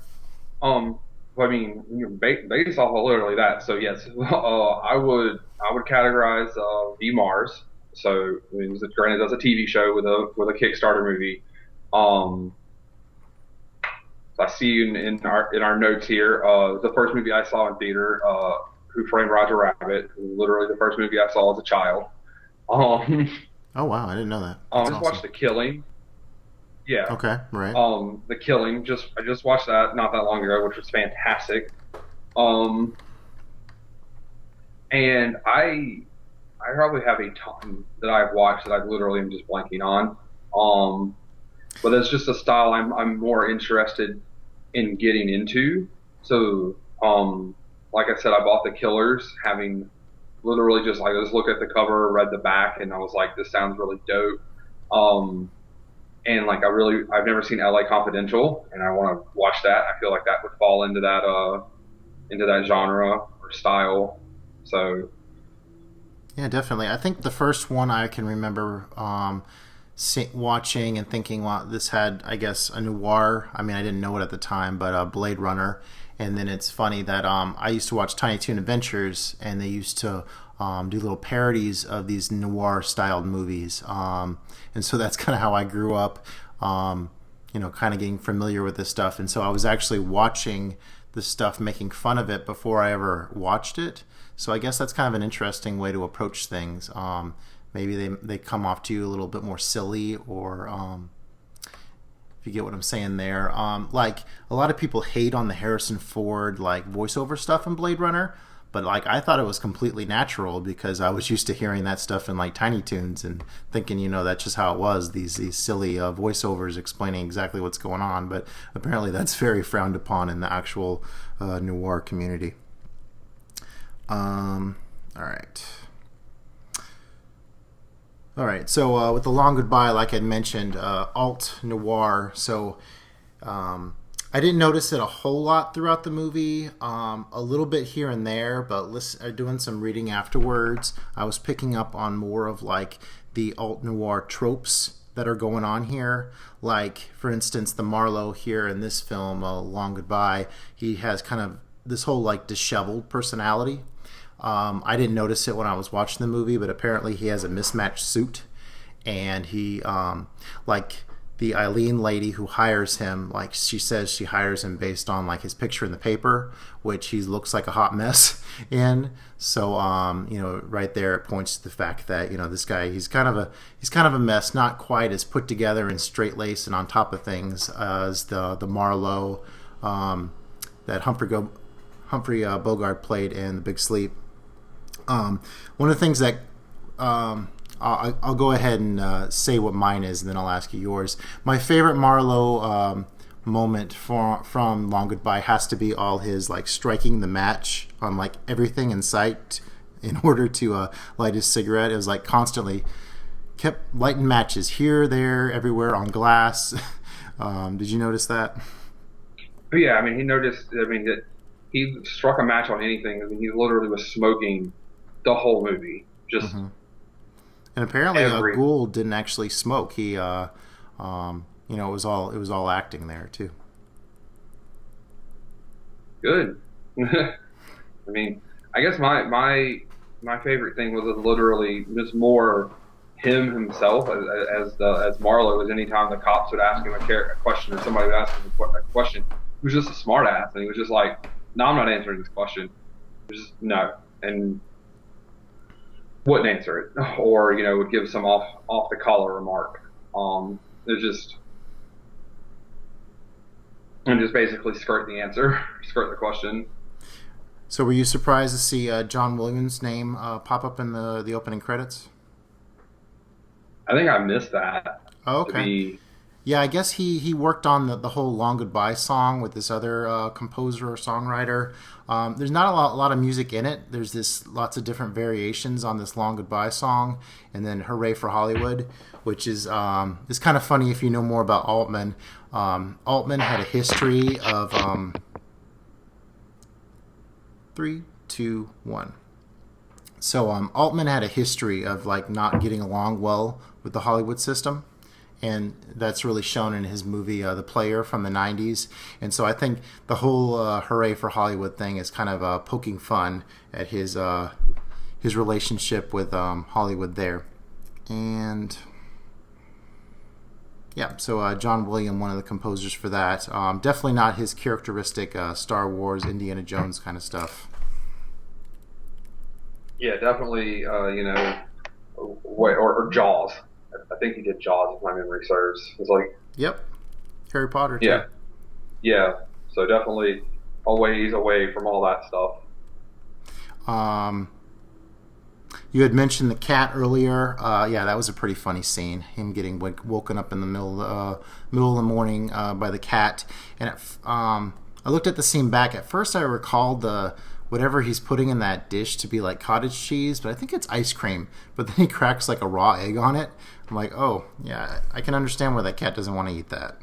Well, I mean, based off of literally that. So yes, I would categorize V Mars. So I mean, granted, that's a TV show with a Kickstarter movie. Um, so I see in our notes here, the first movie I saw in theater, Who Framed Roger Rabbit, literally the first movie I saw as a child. Um,
Oh wow, I didn't know that. That's
just watched
awesome.
The Killing. Yeah.
Okay, right.
The Killing. I just watched that not that long ago, which was fantastic. Um, and I probably have a ton that I've watched that I literally am just blanking on. Um, but it's just a style I'm more interested in getting into. So, like I said, I bought The Killers, having literally just like, just look at the cover, read the back, and I was like, this sounds really dope. Um, and like I've never seen LA Confidential, and I want to watch that. I feel like that would fall into that genre or style. So
Yeah, definitely. I think the first one I can remember watching and thinking, wow, this had, I guess, a noir. I mean, I didn't know it at the time, but Blade Runner. And then it's funny that I used to watch Tiny Toon Adventures, and they used to do little parodies of these noir-styled movies. And so that's kind of how I grew up, kind of getting familiar with this stuff. And so I was actually watching this stuff, making fun of it before I ever watched it. So I guess that's kind of an interesting way to approach things. Maybe they come off to you a little bit more silly, or if you get what I'm saying there. Like a lot of people hate on the Harrison Ford like voiceover stuff in Blade Runner, but like I thought it was completely natural because I was used to hearing that stuff in like Tiny Toons and thinking, that's just how it was. These silly voiceovers explaining exactly what's going on, but apparently that's very frowned upon in the actual noir community. All right. All right. So with The Long Goodbye, like I mentioned, alt noir. So I didn't notice it a whole lot throughout the movie. A little bit here and there, but doing some reading afterwards, I was picking up on more of like the alt noir tropes that are going on here. Like, for instance, the Marlowe here in this film, Long Goodbye, he has kind of this whole like disheveled personality. I didn't notice it when I was watching the movie, but apparently he has a mismatched suit, and he, like the Eileen lady who hires him, like she says she hires him based on like his picture in the paper, which he looks like a hot mess in. So, right there it points to the fact that this guy he's kind of a mess, not quite as put together and straight laced and on top of things as the Marlowe that Humphrey Bogart played in The Big Sleep. One of the things that I'll go ahead and say what mine is, and then I'll ask you yours. My favorite Marlowe moment from Long Goodbye has to be all his like striking the match on like everything in sight in order to light his cigarette. It was like constantly kept lighting matches here, there, everywhere on glass. Did you notice that?
But yeah, I mean, he noticed. I mean, that he struck a match on anything. I mean, he literally was smoking the whole movie. Just
And apparently,
every
Gould didn't actually smoke. He, it was all acting there too.
good. I mean, I guess my favorite thing was literally just more him himself as Marlowe. Was anytime the cops would ask him a question or somebody would ask him a question, he was just a smart ass, and he was just like, "No, I'm not answering this question." It was just no, and wouldn't answer it, or would give some off the collar remark. It just and just basically skirt the answer, skirt the question.
So, were you surprised to see John Williams' name pop up in the opening credits?
I think I missed that.
Oh,
To
okay.
be
Yeah, I guess he worked on the whole Long Goodbye song with this other composer or songwriter. There's not a lot of music in it. There's lots of different variations on this Long Goodbye song, and then Hooray for Hollywood, which is kind of funny if you know more about Altman. Altman had a history of 3, 2, 1. So Altman had a history of like not getting along well with the Hollywood system, and that's really shown in his movie The Player from the 90s. And so I think the whole Hooray for Hollywood thing is kind of poking fun at his relationship with Hollywood there. And yeah, so John Williams, one of the composers for that. Definitely not his characteristic Star Wars, Indiana Jones kind of stuff.
Yeah, definitely. Or Jaws. I think he did Jaws, if my memory serves. It's like,
Yep, Harry Potter too.
yeah, yeah. So definitely a ways away from all that stuff.
Um, you had mentioned the cat earlier. Yeah, that was a pretty funny scene. Him getting woken up in the middle of the morning by the cat. And I looked at the scene back. At first, I recalled the whatever he's putting in that dish to be like cottage cheese, but I think it's ice cream. But then he cracks like a raw egg on it. I'm like, oh yeah, I can understand why that cat doesn't want to eat that.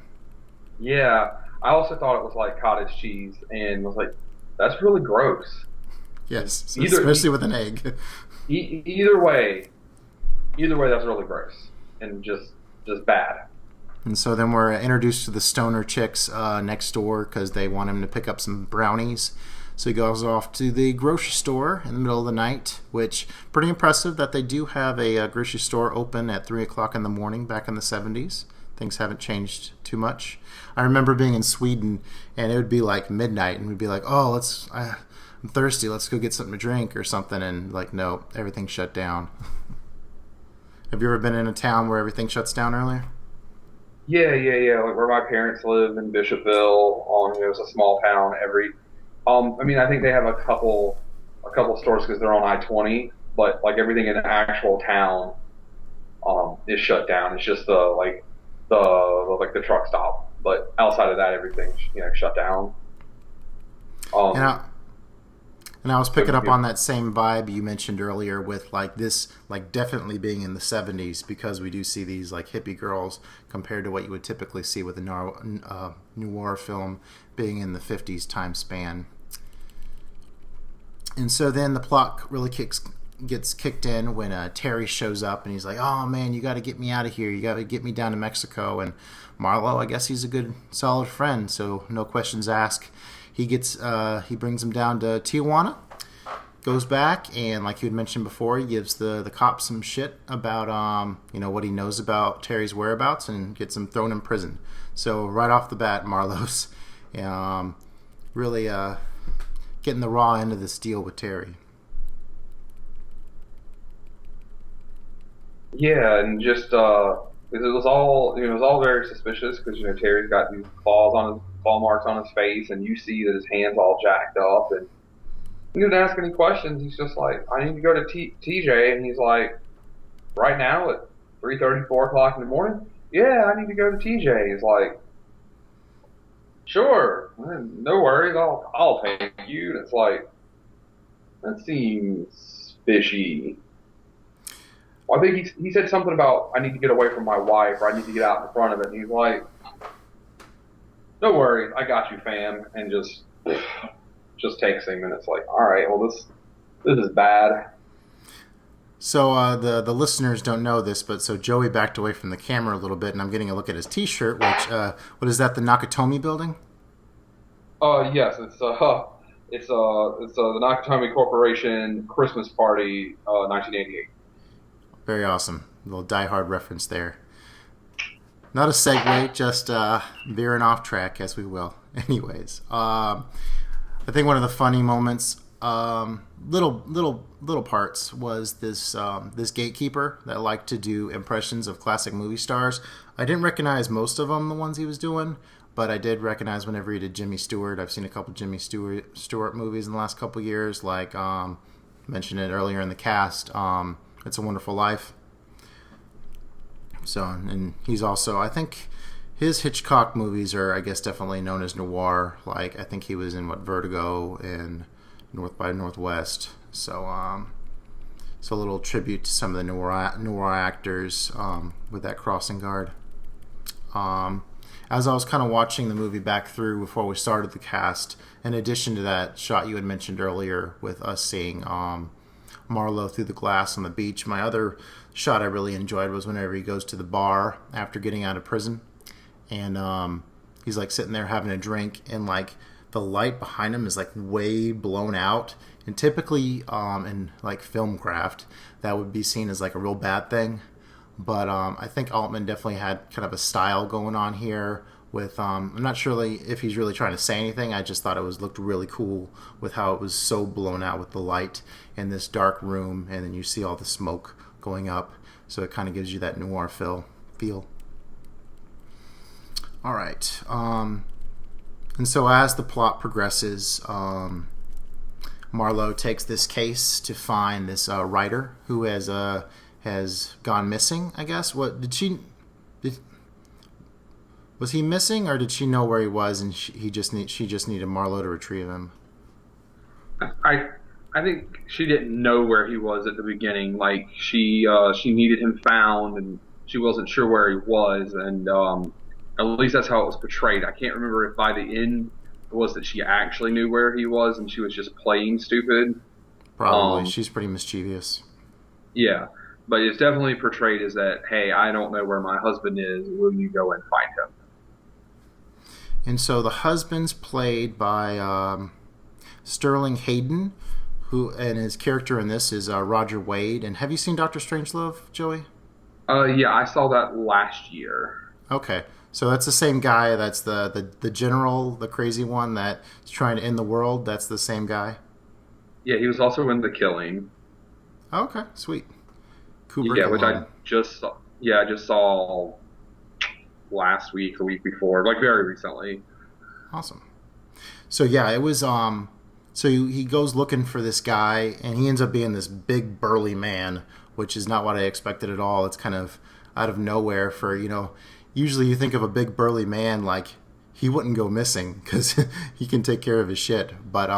Yeah, I also thought it was like cottage cheese, and was like, that's really gross.
Yes,
Either
especially with an egg.
either way, that's really gross and just bad.
And so then we're introduced to the stoner chicks next door because they want him to pick up some brownies. So he goes off to the grocery store in the middle of the night, which pretty impressive that they do have a grocery store open at 3 o'clock in the morning back in the 70s. Things haven't changed too much. I remember being in Sweden, and it would be like midnight, and we'd be like, oh, I'm thirsty, let's go get something to drink or something, and like, no, everything's shut down. Have you ever been in a town where everything shuts down earlier?
Yeah. Like where my parents live in Bishopville, it was a small town. I mean, I think they have a couple stores because they're on I-20, but like everything in the actual town, is shut down. It's just the truck stop, but outside of that, everything's shut down.
And
Um,
I was
so,
picking up
yeah,
on that same vibe you mentioned earlier with like this, like definitely being in the 70s because we do see these like hippie girls compared to what you would typically see with a noir film being in the 50s time span. And so then the plot really gets kicked in when Terry shows up and he's like, "Oh man, you got to get me out of here. You got to get me down to Mexico." And Marlowe, I guess he's a good, solid friend, so no questions asked. He brings him down to Tijuana, goes back, and like you had mentioned before, he gives the cops some shit about what he knows about Terry's whereabouts and gets him thrown in prison. So right off the bat, Marlowe's really getting the raw end of this deal with Terry.
yeah, and just it was all very suspicious because Terry's got these claw marks on his face, and you see that his hands all jacked up, and he didn't ask any questions. He's just like, I need to go to TJ, and he's like, right now at 3:30, 4 o'clock in the morning, yeah, I need to go to TJ's. Like, sure, no worries, I'll take you. And it's like, that seems fishy. Well, I think he said something about I need to get away from my wife or I need to get out in front of it. And he's like, no worries, I got you, fam, and just takes him. And it's like, all right, well this is bad.
So the listeners don't know this, but so Joey backed away from the camera a little bit, and I'm getting a look at his T-shirt. Which what is that? The Nakatomi Building?
Yes, it's the Nakatomi Corporation Christmas Party, 1988.
Very awesome. A little Die Hard reference there. Not a segue, just veering off track as we will. Anyways, I think one of the funny moments, little parts, was this gatekeeper that liked to do impressions of classic movie stars. I didn't recognize most of them, the ones he was doing, but I did recognize whenever he did Jimmy Stewart. I've seen a couple Jimmy Stewart movies in the last couple years, like mentioned it earlier in the cast. It's a Wonderful Life. So, and he's also, I think his Hitchcock movies are, I guess, definitely known as noir. Like, I think he was in, Vertigo and North by Northwest. So, so a little tribute to some of the noir actors with that crossing guard. As I was kind of watching the movie back through before we started the cast, in addition to that shot you had mentioned earlier with us seeing Marlowe through the glass on the beach, my other shot I really enjoyed was whenever he goes to the bar after getting out of prison, and he's like sitting there having a drink, and like the light behind him is like way blown out, and typically in like film craft that would be seen as like a real bad thing, but I think Altman definitely had kind of a style going on here with I'm not sure really if he's really trying to say anything. I just thought it looked really cool with how it was so blown out with the light in this dark room, and then you see all the smoke going up, so it kind of gives you that noir feel. All right, and so as the plot progresses, Marlowe takes this case to find this writer who has gone missing. I guess was he missing, or did she know where he was, and she just needed Marlowe to retrieve him?
I think she didn't know where he was at the beginning. Like she needed him found, and she wasn't sure where he was, and at least that's how it was portrayed. I can't remember if by the end it was that she actually knew where he was and she was just playing stupid.
Probably. She's pretty mischievous.
Yeah, but it's definitely portrayed as that. Hey, I don't know where my husband is. Will you go and find him?
And so the husband's played by Sterling Hayden, and his character in this is Roger Wade. And have you seen Dr. Strangelove, Joey?
Yeah, I saw that last year.
Okay, so that's the same guy. That's the general, the crazy one that's trying to end the world. That's the same guy.
Yeah, he was also in The Killing.
Okay, sweet. Kubrick
yeah, which
alone.
I just saw. Yeah, I just saw last week, the week before, like very recently.
Awesome. So yeah, it was so he goes looking for this guy, and he ends up being this big burly man, which is not what I expected at all. It's kind of out of nowhere for, usually you think of a big burly man like he wouldn't go missing because he can take care of his shit. But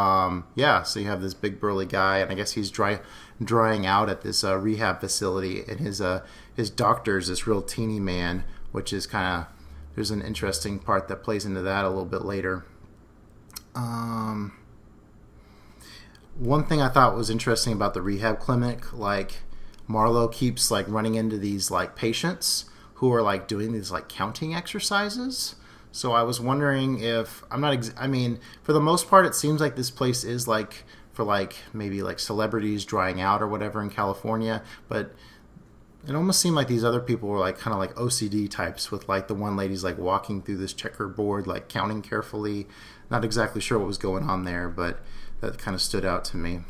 yeah, so you have this big burly guy, and I guess he's drying out at this rehab facility, and his doctor's this real teeny man, which is kind of, there's an interesting part that plays into that a little bit later. One thing I thought was interesting about the rehab clinic, like Marlowe keeps like running into these like patients who are like doing these like counting exercises. So I was wondering if I mean, for the most part, it seems like this place is like for like maybe like celebrities drying out or whatever in California, but it almost seemed like these other people were like kind of like OCD types, with like the one lady's like walking through this checkerboard, like counting carefully. Not exactly sure what was going on there, but that kind of stood out to me.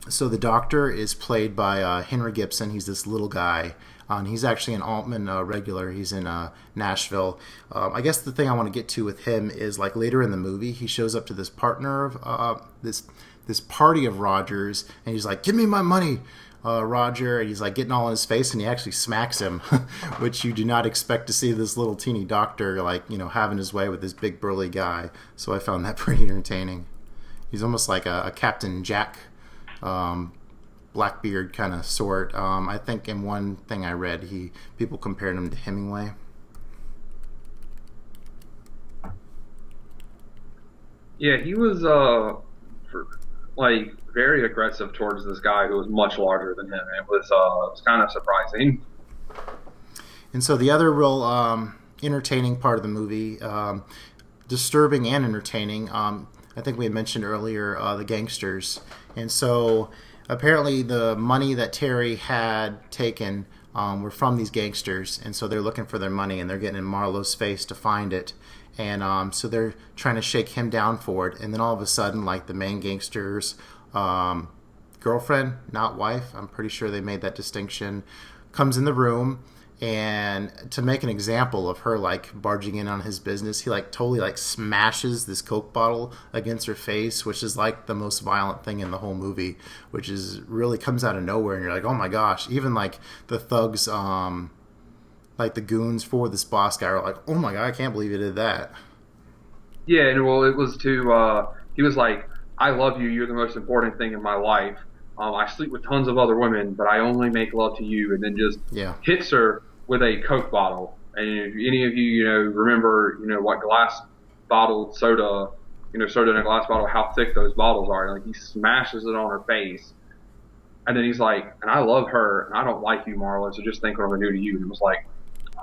So the doctor is played by Henry Gibson. He's this little guy. And he's actually an Altman regular. He's in Nashville. I guess the thing I want to get to with him is like later in the movie, he shows up to this partner of this party of Rogers, and he's like, "Give me my money." Roger, and he's like getting all in his face, and he actually smacks him, which you do not expect to see this little teeny doctor like having his way with this big burly guy. So I found that pretty entertaining. He's almost like a Captain Jack, Blackbeard kind of sort. I think in one thing I read, people compared him to Hemingway.
Yeah, he was like very aggressive towards this guy who was much larger than him. It was kind of surprising.
And so the other real entertaining part of the movie, disturbing and entertaining, I think we had mentioned earlier, the gangsters. And so apparently the money that Terry had taken were from these gangsters, and so they're looking for their money, and they're getting in Marlowe's face to find it. And so they're trying to shake him down for it. And then all of a sudden, like the main gangster's girlfriend, not wife, I'm pretty sure they made that distinction, comes in the room. And to make an example of her like barging in on his business, he like totally like smashes this Coke bottle against her face, which is like the most violent thing in the whole movie, which is really comes out of nowhere. And you're like, oh my gosh, even like the thugs, like the goons for this boss guy are like, oh my god, I can't believe he did that.
Yeah, and well, it was he was like, I love you, you're the most important thing in my life. I sleep with tons of other women, but I only make love to you, and then just hits her with a Coke bottle. And if any of you, remember, what glass bottled soda, soda in a glass bottle, how thick those bottles are. Like, he smashes it on her face. And then he's like, and I love her, and I don't like you, Marlo, so just think what I'm going to do to you. And it was like,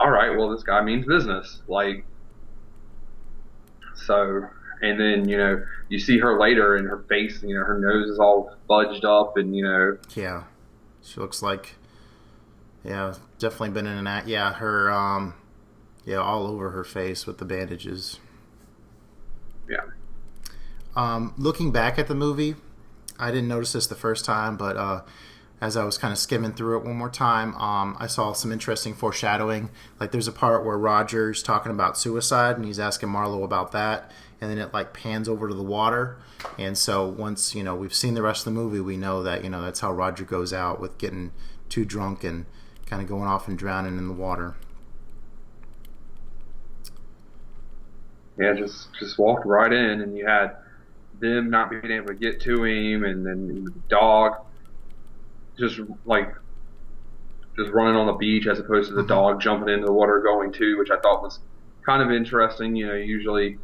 all right, well, this guy means business. Like, so, and then, you see her later, and her face, her nose is all fudged up, and,
Yeah. She looks like, definitely been in an act. Yeah, her, all over her face with the bandages.
Yeah.
Looking back at the movie, I didn't notice this the first time, but as I was kind of skimming through it one more time, I saw some interesting foreshadowing. Like there's a part where Roger's talking about suicide, and he's asking Marlo about that, and then it like pans over to the water. And so once we've seen the rest of the movie, we know that that's how Roger goes out, with getting too drunk and kind of going off and drowning in the water.
Yeah, just walked right in, and you had them not being able to get to him, and then the dog just running on the beach as opposed to the dog jumping into the water going too, which I thought was kind of interesting. Usually,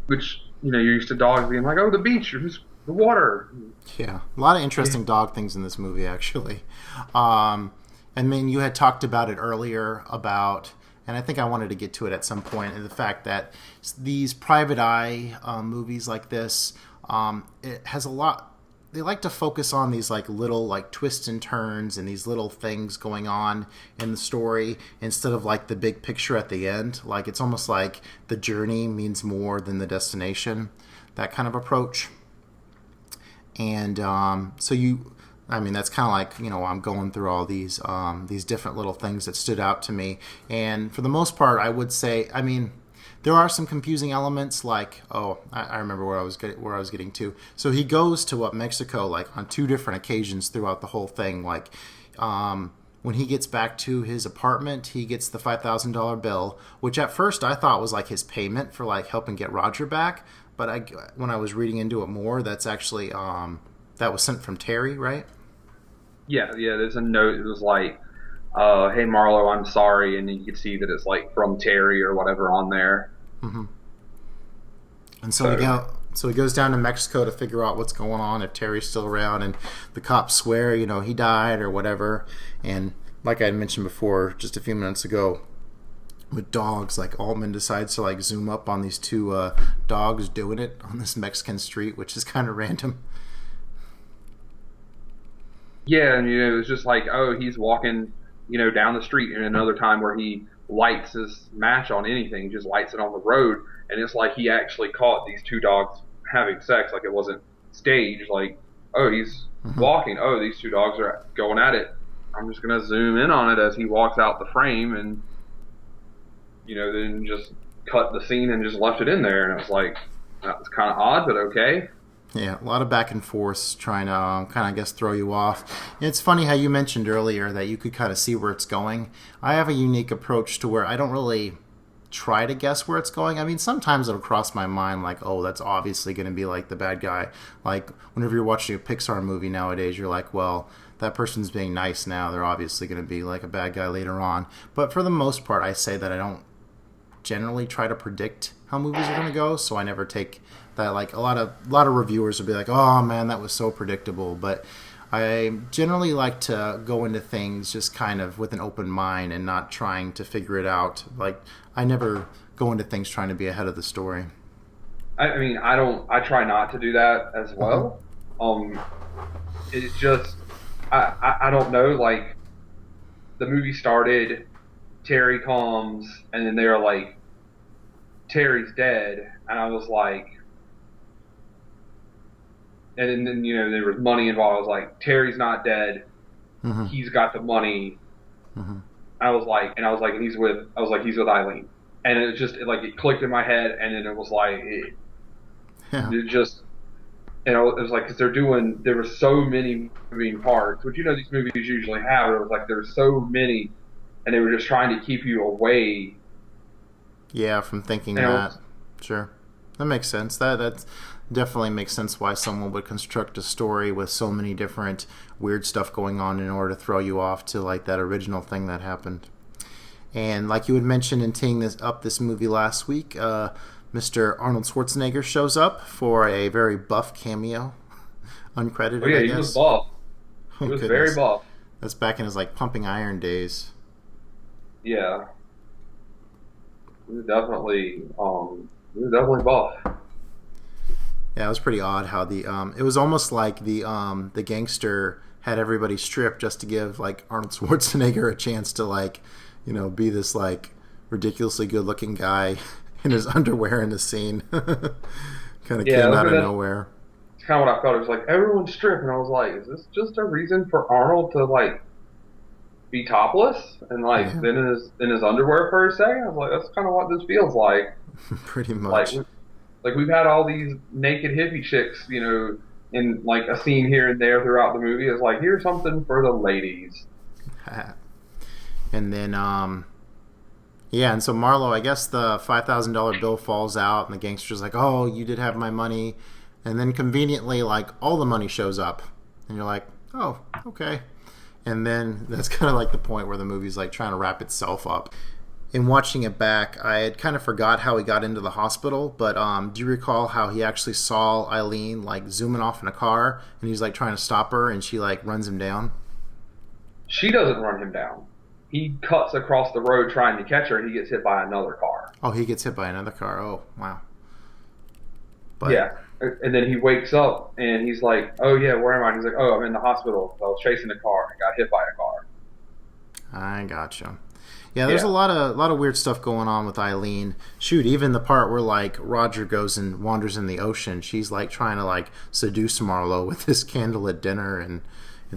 which you're used to dogs being like, oh, the beach, or just the water.
Yeah, a lot of interesting dog things in this movie, actually. And then you had talked about it earlier about, and I think I wanted to get to it at some point, and the fact that these private eye movies like this, it has a lot. They like to focus on these like little like twists and turns and these little things going on in the story instead of like the big picture at the end. Like it's almost like the journey means more than the destination, that kind of approach. And that's kind of like, I'm going through all these different little things that stood out to me. And for the most part, I would say, there are some confusing elements, like, I remember where I was getting to. So he goes to Mexico, like on 2 different occasions throughout the whole thing. Like, when he gets back to his apartment, he gets the $5,000 bill, which at first I thought was like his payment for like helping get Roger back. But when I was reading into it more, that's actually that was sent from Terry, right?
Yeah. There's a note. It was like, "Hey Marlo, I'm sorry," and you can see that it's like from Terry or whatever on there.
Mm-hmm. And so he goes down to Mexico to figure out what's going on, if Terry's still around, and the cops swear, he died or whatever. And like I mentioned before, just a few minutes ago, with dogs, like Altman decides to like zoom up on these 2 dogs doing it on this Mexican street, which is kind of random.
Yeah, and it was just like, oh, he's walking, down the street, and another time where he lights his match on anything, he just lights it on the road, and it's like he actually caught these 2 dogs having sex, like it wasn't staged. Like, oh, he's walking, oh, these 2 dogs are going at it. I'm just gonna zoom in on it as he walks out the frame, and then just cut the scene and just left it in there, and it was like, that was kind of odd, but okay.
Yeah, a lot of back and forth trying to kind of, I guess, throw you off. And it's funny how you mentioned earlier that you could kind of see where it's going. I have a unique approach to where I don't really try to guess where it's going. I mean, sometimes it'll cross my mind like, oh, that's obviously going to be like the bad guy. Like, whenever you're watching a Pixar movie nowadays, you're like, well, that person's being nice now. They're obviously going to be like a bad guy later on. But for the most part, I say that I don't generally try to predict how movies are going to go, so I never take that. Like a lot of reviewers will be like, oh man, that was so predictable, but I generally like to go into things just kind of with an open mind and not trying to figure it out. Like, I never go into things trying to be ahead of the story.
I mean, I try not to do that as well. It's just, I don't know, like, the movie started, Terry comes, and then they're like, Terry's dead, and I was like, and then, there was money involved. I was like, Terry's not dead.
Mm-hmm.
He's got the money.
Mm-hmm.
I was like, he's with Eileen. And it just, it clicked in my head, and then it was like, it just, it was like, because there were so many moving parts, which, these movies usually have. It was like, there's so many, and they were just trying to keep you away.
Yeah, from thinking that. Sure. That makes sense. That definitely makes sense why someone would construct a story with so many different weird stuff going on in order to throw you off to like that original thing that happened. And like you had mentioned in teeing this movie last week, Mr. Arnold Schwarzenegger shows up for a very buff cameo, uncredited.
Oh yeah,
I guess.
He was buff. He was very buff.
That's back in his like pumping iron days.
Yeah, he was definitely buff.
Yeah, it was pretty odd how it was almost like the gangster had everybody stripped just to give like Arnold Schwarzenegger a chance to like, be this like ridiculously good looking guy in his underwear in the scene. Kind of came out of nowhere.
It's kind of what I felt. It was like everyone's stripped, and I was like, is this just a reason for Arnold to like be topless and like then in his underwear for a second? I was like, that's kind of what this feels like.
Pretty much.
Like we've had all these naked hippie chicks, in like a scene here and there throughout the movie. It's like, here's something for the ladies.
And then, and so Marlowe, I guess the $5,000 bill falls out, and the gangster's like, oh, you did have my money. And then conveniently, like, all the money shows up. And you're like, oh, okay. And then that's kind of like the point where the movie's like trying to wrap itself up. In watching it back, I had kind of forgot how he got into the hospital, but do you recall how he actually saw Eileen like zooming off in a car, and he's like trying to stop her, and she like runs him down?
She doesn't run him down. He cuts across the road trying to catch her, and he gets hit by another car.
Oh, he gets hit by another car. Oh, wow. But,
yeah, and then he wakes up, and he's like, oh yeah, where am I? And he's like, oh, I'm in the hospital. I was chasing a car and got hit by a car.
I gotcha. Yeah, there's a lot of weird stuff going on with Eileen. Shoot, even the part where like Roger goes and wanders in the ocean, she's like trying to like seduce Marlowe with this candlelit dinner and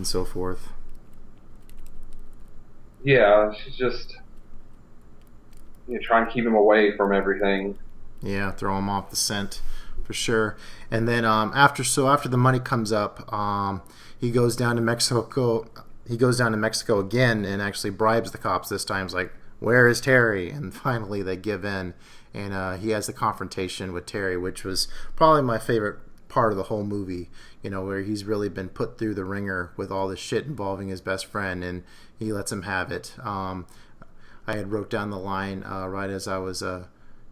so forth.
Yeah, she's just trying to keep him away from everything.
Yeah, throw him off the scent for sure. And then after the money comes up, he goes down to Mexico. He goes down to Mexico again and actually bribes the cops this time. He's like, where is Terry? And finally they give in. And he has the confrontation with Terry, which was probably my favorite part of the whole movie, where he's really been put through the ringer with all this shit involving his best friend, and he lets him have it. I had wrote down the line right as I was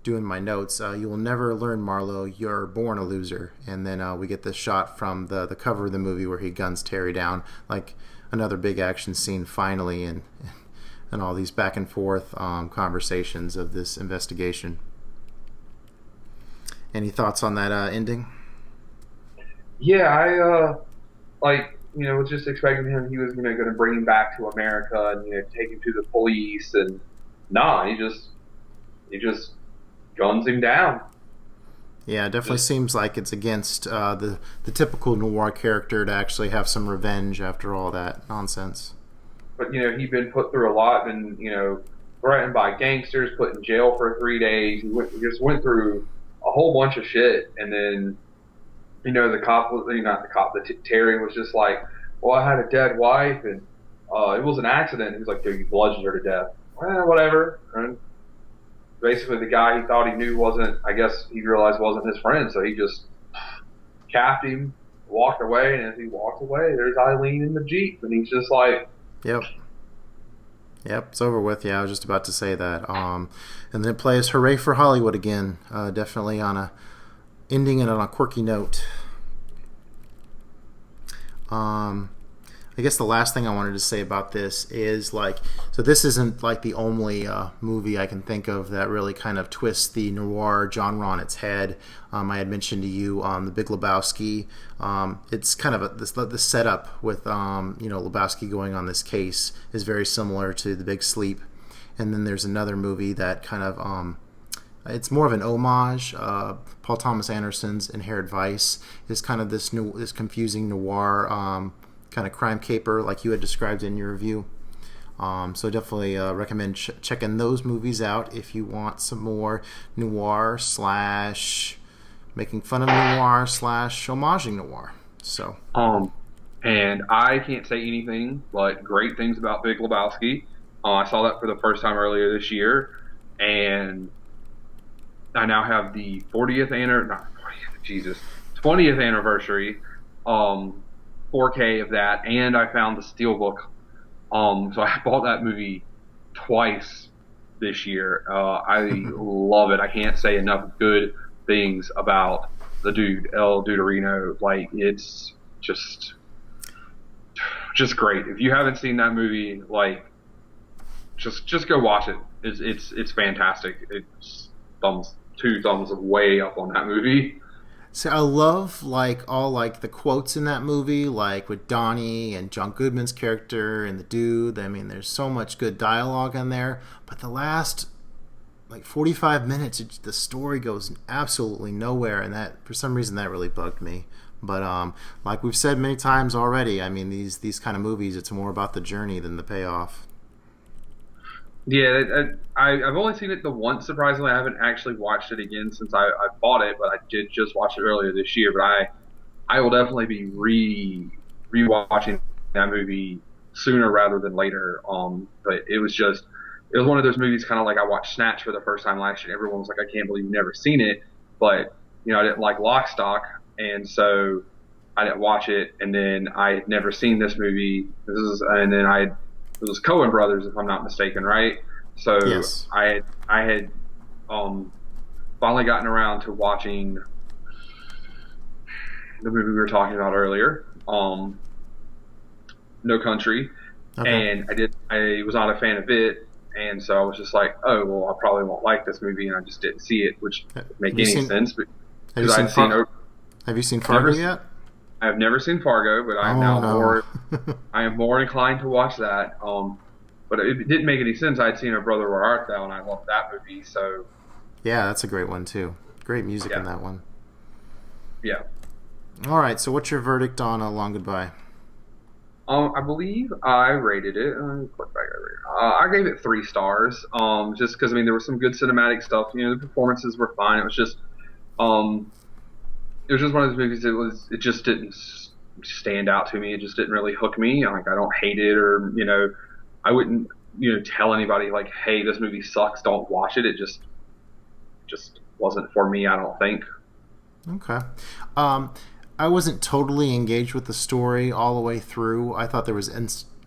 doing my notes. You will never learn, Marlowe. You're born a loser. And then we get this shot from the cover of the movie where he guns Terry down, like another big action scene finally, and all these back and forth conversations of this investigation. Any thoughts on that ending?
Yeah, I was just expecting he was going to bring him back to America and take him to the police, and he just guns him down.
Yeah, it definitely seems like it's against the typical noir character to actually have some revenge after all that nonsense.
But, he'd been put through a lot, and, threatened by gangsters, put in jail for 3 days. He just went through a whole bunch of shit, and then The cop was, not the cop, Terry was just like, well, I had a dead wife and it was an accident. He was like, dude, you bludgeoned her to death. Well, whatever. And basically, the guy he thought he knew wasn't, I guess he realized wasn't his friend, so he just capped him, walked away, and as he walked away, there's Eileen in the Jeep, and he's just like,
Yep. Yep, it's over with. Yeah, I was just about to say that. And then it plays "Hooray for Hollywood" again. Definitely on a ending it on a quirky note. I guess the last thing I wanted to say about this is so this isn't like the only movie I can think of that really kind of twists the noir genre on its head. I had mentioned to you The Big Lebowski. It's kind of the setup with Lebowski going on this case is very similar to The Big Sleep. And then there's another movie that kind of it's more of an homage. Paul Thomas Anderson's Inherent Vice is kind of this confusing noir kind of crime caper like you had described in your review. So definitely recommend checking those movies out if you want some more noir / making fun of noir / homaging noir. So
and I can't say anything but great things about Big Lebowski. I saw that for the first time earlier this year, and I now have the 20th anniversary 4K of that, and I found the Steelbook. So I bought that movie twice this year. I love it. I can't say enough good things about the dude, El Duderino. Like, it's just great. If you haven't seen that movie, like, just go watch it. It's fantastic. It's two thumbs way up on that movie.
So I love all the quotes in that movie, like with Donnie and John Goodman's character and the dude. I mean, there's so much good dialogue in there, but the last 45 minutes, the story goes absolutely nowhere, and that for some reason that really bugged me. But like we've said many times already, I mean, these kind of movies, it's more about the journey than the payoff.
Yeah, I've only seen it the once. Surprisingly, I haven't actually watched it again since I bought it, but I did just watch it earlier this year. But I will definitely be rewatching that movie sooner rather than later. But it was one of those movies, kind of like I watched Snatch for the first time last year. Everyone was like, I can't believe you've never seen it, but I didn't like Lock, Stock, and so I didn't watch it. And then I had never seen this movie. It was Coen Brothers, if I'm not mistaken, right? So
yes.
I had finally gotten around to watching the movie we were talking about earlier, No Country,
okay.
And I was not a fan of it, and so I was just like, oh well, I probably won't like this movie, and I just didn't see it, which didn't make any sense.
Have you seen Fargo yet?
I have never seen Fargo, but I am more I am more inclined to watch that. But it didn't make any sense. I'd seen A Brother Where Art Thou, and I loved that movie. So
yeah, that's a great one too. Great music in that one.
Yeah.
All right. So what's your verdict on Long Goodbye?
I believe I rated it. I gave it 3 stars. Just because there was some good cinematic stuff. The performances were fine. It was just it was just one of those movies. It just didn't stand out to me. It just didn't really hook me. I don't hate it, or I wouldn't tell anybody like, hey, this movie sucks, don't watch it. It just wasn't for me, I don't think.
Okay. I wasn't totally engaged with the story all the way through. I thought there was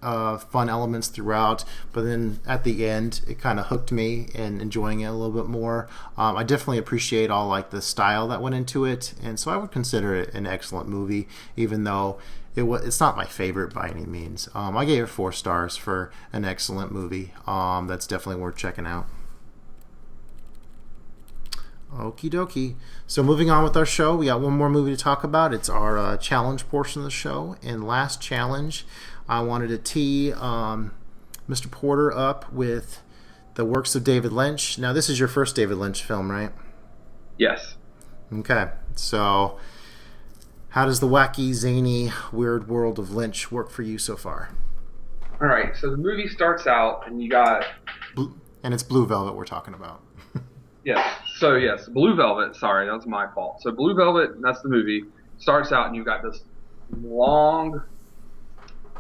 fun elements throughout, but then at the end it kind of hooked me and enjoying it a little bit more. I definitely appreciate all the style that went into it, and so I would consider it an excellent movie, even though it's not my favorite by any means. I gave it 4 stars for an excellent movie. That's definitely worth checking out. Okie dokie. So moving on with our show, we got one more movie to talk about. It's our challenge portion of the show. And last challenge, I wanted to tee Mr. Porter up with the works of David Lynch. Now, this is your first David Lynch film, right?
Yes.
Okay. So how does the wacky, zany, weird world of Lynch work for you so far?
All right. So the movie starts out, and you got...
And it's Blue Velvet we're talking about.
Yes. So, yes, Blue Velvet. Sorry, that was my fault. So Blue Velvet, that's the movie. starts out and you've got this long,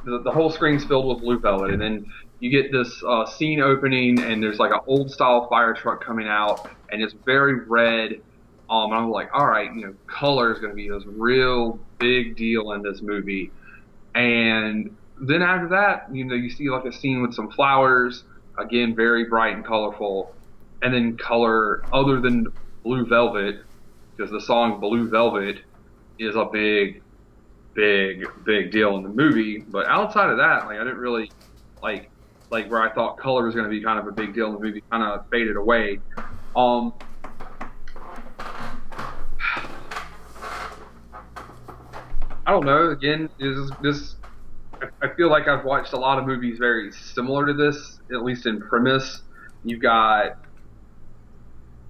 the whole screen's filled with blue velvet, and then you get this scene opening, and there's like an old style fire truck coming out, and it's very red. And I'm like, all right, color is going to be this real big deal in this movie. And then after that, you see like a scene with some flowers, again, very bright and colorful, and then color other than Blue Velvet, because the song Blue Velvet is a big deal in the movie. But outside of that, like I didn't really like where I thought color was going to be kind of a big deal in the movie kind of faded away. I don't know. Again, I feel like I've watched a lot of movies very similar to this, at least in premise. You've got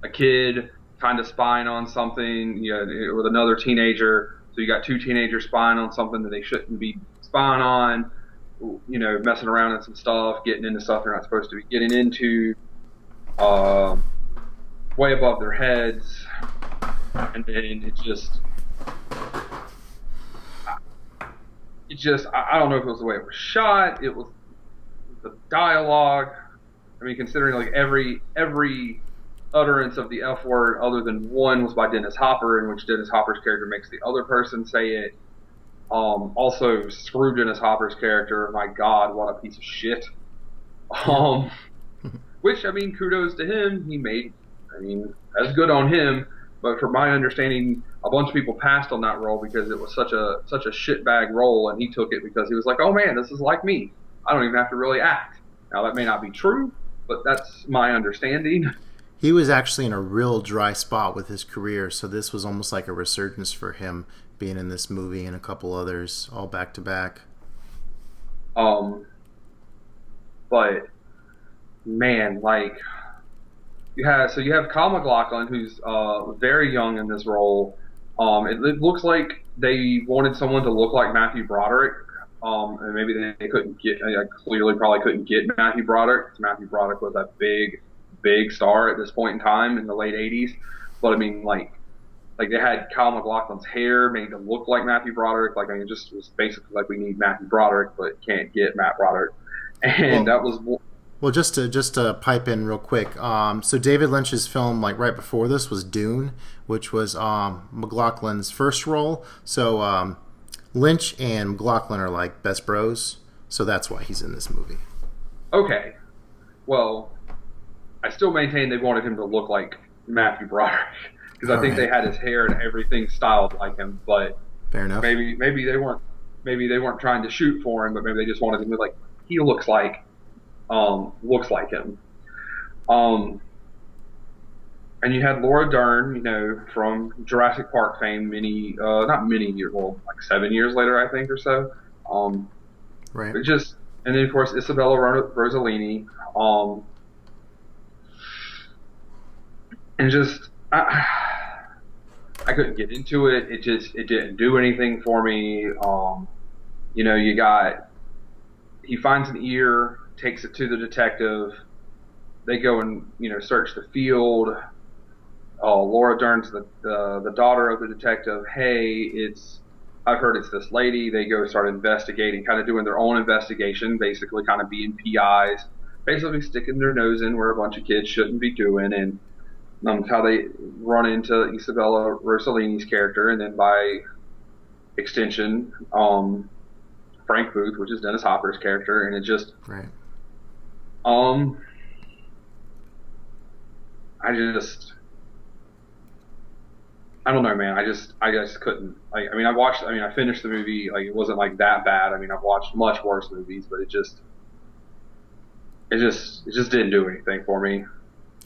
a kid kind of spying on something, with another teenager. So you got two teenagers spying on something that they shouldn't be spying on, messing around in some stuff, getting into stuff they're not supposed to be getting into, way above their heads. And then I don't know if it was the way it was shot, it was the dialogue. I mean, considering like every utterance of the F word other than one was by Dennis Hopper, in which Dennis Hopper's character makes the other person say it. Also, screw Dennis Hopper's character. My God, what a piece of shit. Which, I mean, kudos to him. That's good on him. But from my understanding, a bunch of people passed on that role because it was such a shitbag role, and he took it because he was like, oh man, this is like me. I don't even have to really act. Now, that may not be true, but that's my understanding.
He was actually in a real dry spot with his career, so this was almost like a resurgence for him, being in this movie and a couple others, all back to back.
But man, like you have Kyle MacLachlan, who's very young in this role. It looks like they wanted someone to look like Matthew Broderick, and maybe they couldn't get. Clearly, probably couldn't get Matthew Broderick, because Matthew Broderick was a big star at this point in time in the late '80s. But I mean, like they had Kyle MacLachlan's hair made to look like Matthew Broderick. It just was basically like, we need Matthew Broderick, but can't get Matt Broderick, and that was.
Well, just to pipe in real quick, so David Lynch's film, like right before this, was Dune, which was MacLachlan's first role. So Lynch and MacLachlan are like best bros, so that's why he's in this movie.
Okay, well, I still maintain they wanted him to look like Matthew Broderick, because I think they had his hair and everything styled like him. But
fair enough.
Maybe they weren't trying to shoot for him, but maybe they just wanted him to like, he looks like him. And you had Laura Dern, from Jurassic Park fame, like 7 years later, I think, or so.
Right.
And then of course Isabella Rossellini. And I couldn't get into it. It didn't do anything for me. He finds an ear, takes it to the detective. They go and search the field. Laura Dern's the daughter of the detective. Hey, I've heard it's this lady. They go start investigating, kind of doing their own investigation, basically kind of being PIs, basically sticking their nose in where a bunch of kids shouldn't be doing, and how they run into Isabella Rossellini's character, and then by extension, Frank Booth, which is Dennis Hopper's character, and it just
right.
I don't know, man. I just couldn't. I finished the movie. Like, it wasn't like that bad. I mean, I've watched much worse movies, but it just didn't do anything for me.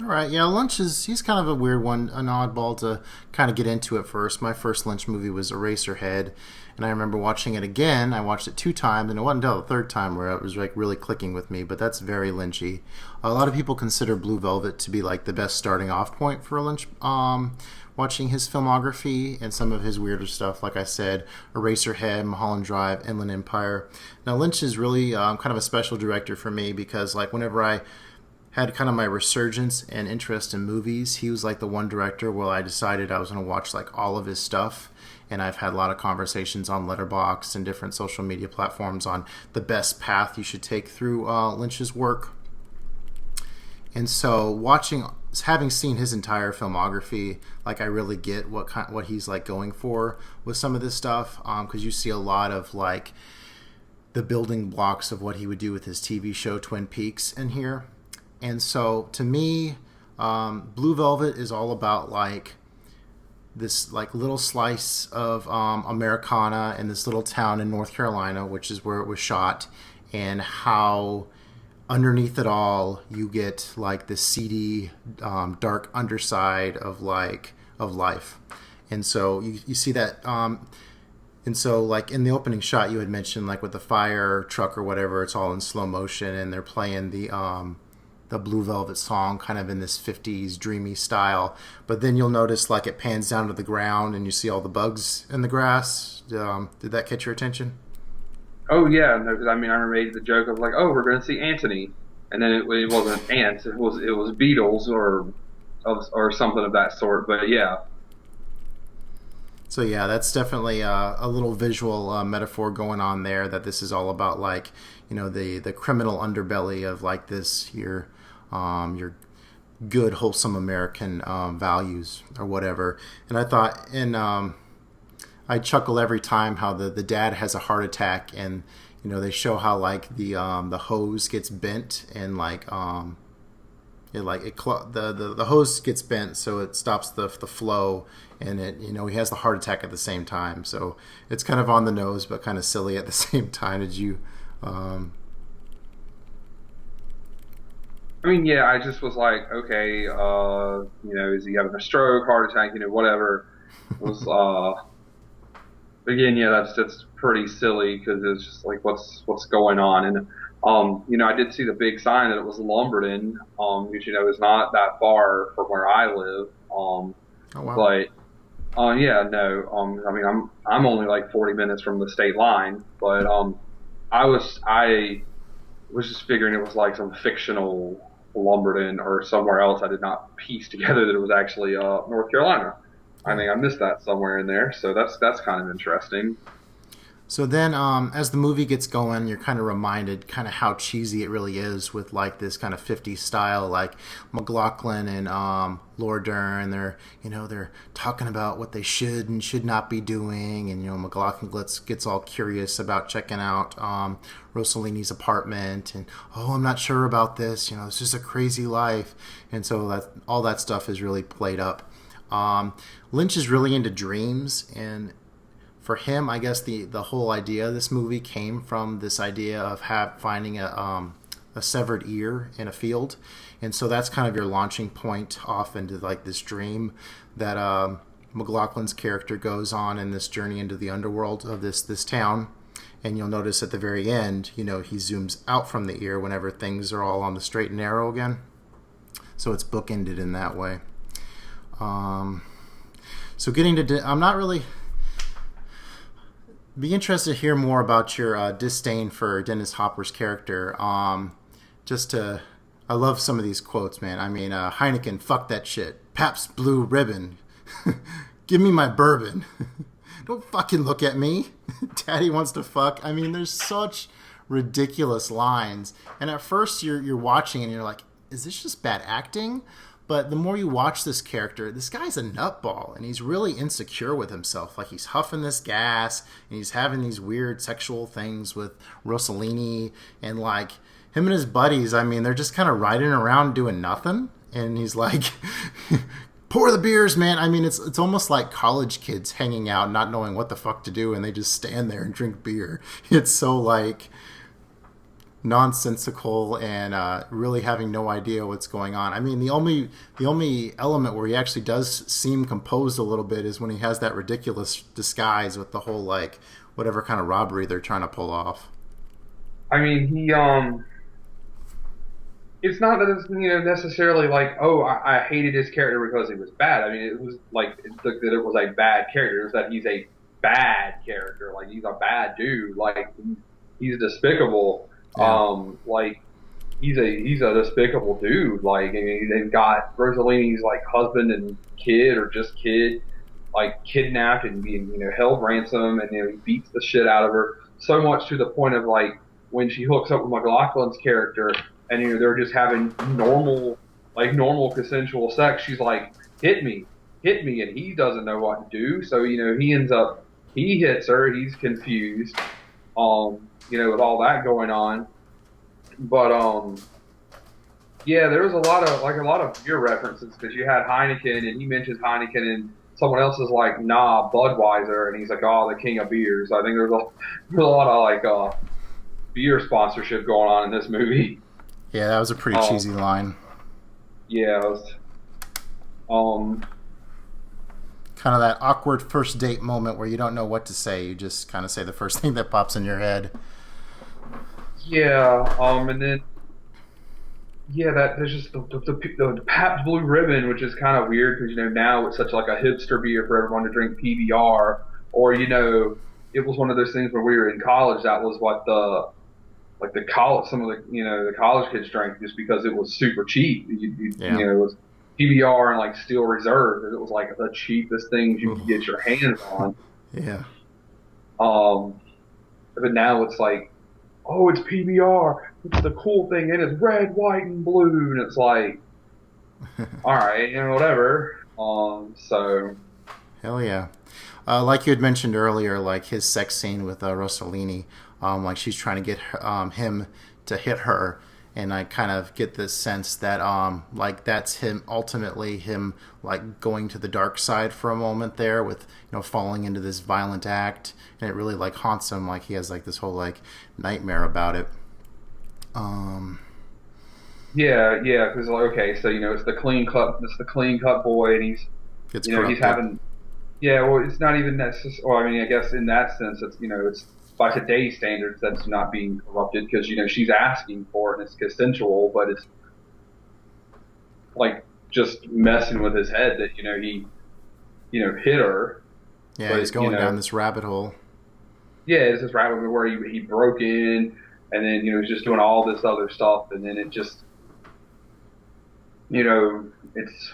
All right, yeah, Lynch he's kind of a weird one, an oddball to kind of get into at first. My first Lynch movie was Eraserhead, and I remember watching it again. I watched it 2 times, and it wasn't until the 3rd time where it was like really clicking with me, but that's very Lynchy. A lot of people consider Blue Velvet to be like the best starting off point for Lynch, watching his filmography and some of his weirder stuff, like I said, Eraserhead, Mulholland Drive, Inland Empire. Now, Lynch is really kind of a special director for me because, like, whenever I had kind of my resurgence and interest in movies, he was like the one director where I decided I was going to watch like all of his stuff. And I've had a lot of conversations on Letterboxd and different social media platforms on the best path you should take through Lynch's work. And so having seen his entire filmography, like I really get what he's like going for with some of this stuff, because you see a lot of like the building blocks of what he would do with his TV show Twin Peaks in here. And so to me, Blue Velvet is all about like this like little slice of Americana in this little town in North Carolina, which is where it was shot, and how underneath it all you get like the seedy, dark underside of life. And so you see that. And so like in the opening shot you had mentioned, like with the fire truck or whatever, it's all in slow motion and they're playing the Blue Velvet song kind of in this 50s dreamy style. But then you'll notice like it pans down to the ground and you see all the bugs in the grass. Did that catch your attention?
Oh yeah, no, because I mean I made the joke of like, oh, we're going to see Anthony, and then it wasn't ants, it was beetles or something of that sort. But yeah.
So yeah, that's definitely a little visual metaphor going on there. That this is all about like, you know, the criminal underbelly of like this your good wholesome American values or whatever. And I thought, and I chuckle every time how the dad has a heart attack, and you know they show how like the hose gets bent and like the hose gets bent so it stops the flow, and it, you know, he has the heart attack at the same time. So it's kind of on the nose but kind of silly at the same time. Did you?
I mean, yeah, I just was like, okay, you know, is he having a stroke, heart attack, you know, whatever. It was again, yeah, that's pretty silly because it's just like what's going on. And you know, I did see the big sign that it was Lumberton, which, you know, is not that far from where I live.
Oh wow.
But yeah, no, I mean, I'm only like 40 minutes from the state line, but I was just figuring it was like some fictional Lumberton or somewhere else. I did not piece together that it was actually North Carolina. I think I missed that somewhere in there, so that's kind of interesting.
So then, as the movie gets going, you're kind of reminded kind of how cheesy it really is with like this kind of 50s style, like McLaughlin and Laura Dern. They're talking about what they should and should not be doing, and you know McLaughlin gets all curious about checking out Rossellini's apartment, and I'm not sure about this. You know, it's just a crazy life, and so all that stuff is really played up. Lynch is really into dreams, and for him, I guess the whole idea of this movie came from this idea of finding a severed ear in a field, and so that's kind of your launching point off into like this dream that McLaughlin's character goes on in this journey into the underworld of this town. And you'll notice at the very end, you know, he zooms out from the ear whenever things are all on the straight and narrow again. So it's bookended in that way. So getting to, I'm not really be interested to hear more about your disdain for Dennis Hopper's character. I love some of these quotes, man. I mean, Heineken, fuck that shit. Pabst Blue Ribbon, give me my bourbon. Don't fucking look at me. Daddy wants to fuck. I mean, there's such ridiculous lines. And at first you're watching and you're like, is this just bad acting? But the more you watch this character, this guy's a nutball, and he's really insecure with himself. Like, he's huffing this gas, and he's having these weird sexual things with Rossellini, and, like, him and his buddies, I mean, they're just kind of riding around doing nothing, and he's like, pour the beers, man. I mean, it's almost like college kids hanging out, not knowing what the fuck to do, and they just stand there and drink beer. It's so, like, nonsensical and really having no idea what's going on. I mean, the only element where he actually does seem composed a little bit is when he has that ridiculous disguise with the whole like whatever kind of robbery they're trying to pull off.
I mean, he it's not that it's, you know, necessarily like, oh, I hated his character because he was bad. I mean, it was like that it was a bad character. It was that he's a bad character. Like, he's a bad dude. Like, he's despicable. Yeah. Like, he's a despicable dude. Like, I mean, they've got Rosalini's like husband and kid or just kid like kidnapped and being held ransom, and he beats the shit out of her so much to the point of like when she hooks up with McLaughlin's character, and they're just having normal consensual sex. She's like, hit me, and he doesn't know what to do. So he hits her. He's confused. With all that going on, but yeah, there was a lot of beer references because you had Heineken, and he mentions Heineken, and someone else is like, nah, Budweiser, and he's like, oh, the king of beers. I think there's a lot of beer sponsorship going on in this movie.
Yeah, that was a pretty
Um,
cheesy line.
yeah, it was, um,
Kind of that awkward first date moment where you don't know what to say. You just kind of say the first thing that pops in your head.
yeah, and then yeah, that there's just the Pabst Blue Ribbon, which is kind of weird because now it's such like a hipster beer for everyone to drink PBR, or it was one of those things where we were in college that was what the college some of the college kids drank just because it was super cheap.
Yeah.
It was PBR and like Steel Reserve. It was like the cheapest things you could get your hands on.
Yeah.
Um, but now it's like, oh, it's PBR. It's the cool thing, and it's red, white, and blue, and it's like, all right, whatever.
Hell yeah. Like you had mentioned earlier, like his sex scene with Rossellini, like she's trying to get him to hit her, and I kind of get this sense that like that's him ultimately him like going to the dark side for a moment there with falling into this violent act, and it really like haunts him, like he has like this whole like nightmare about it. Um,
Yeah, yeah, because like, okay, so it's the clean cut boy, and
gets
he's
corrupted.
having, yeah, well, it's not even necessary. Well, I mean, I guess in that sense, it's by today's standards, that's not being corrupted because she's asking for it and it's consensual, but it's like just messing with his head that he hit her,
Yeah, he's
but
going down this rabbit hole.
yeah, it's this rabbit where he broke in, and then he's just doing all this other stuff, and then it just you know it's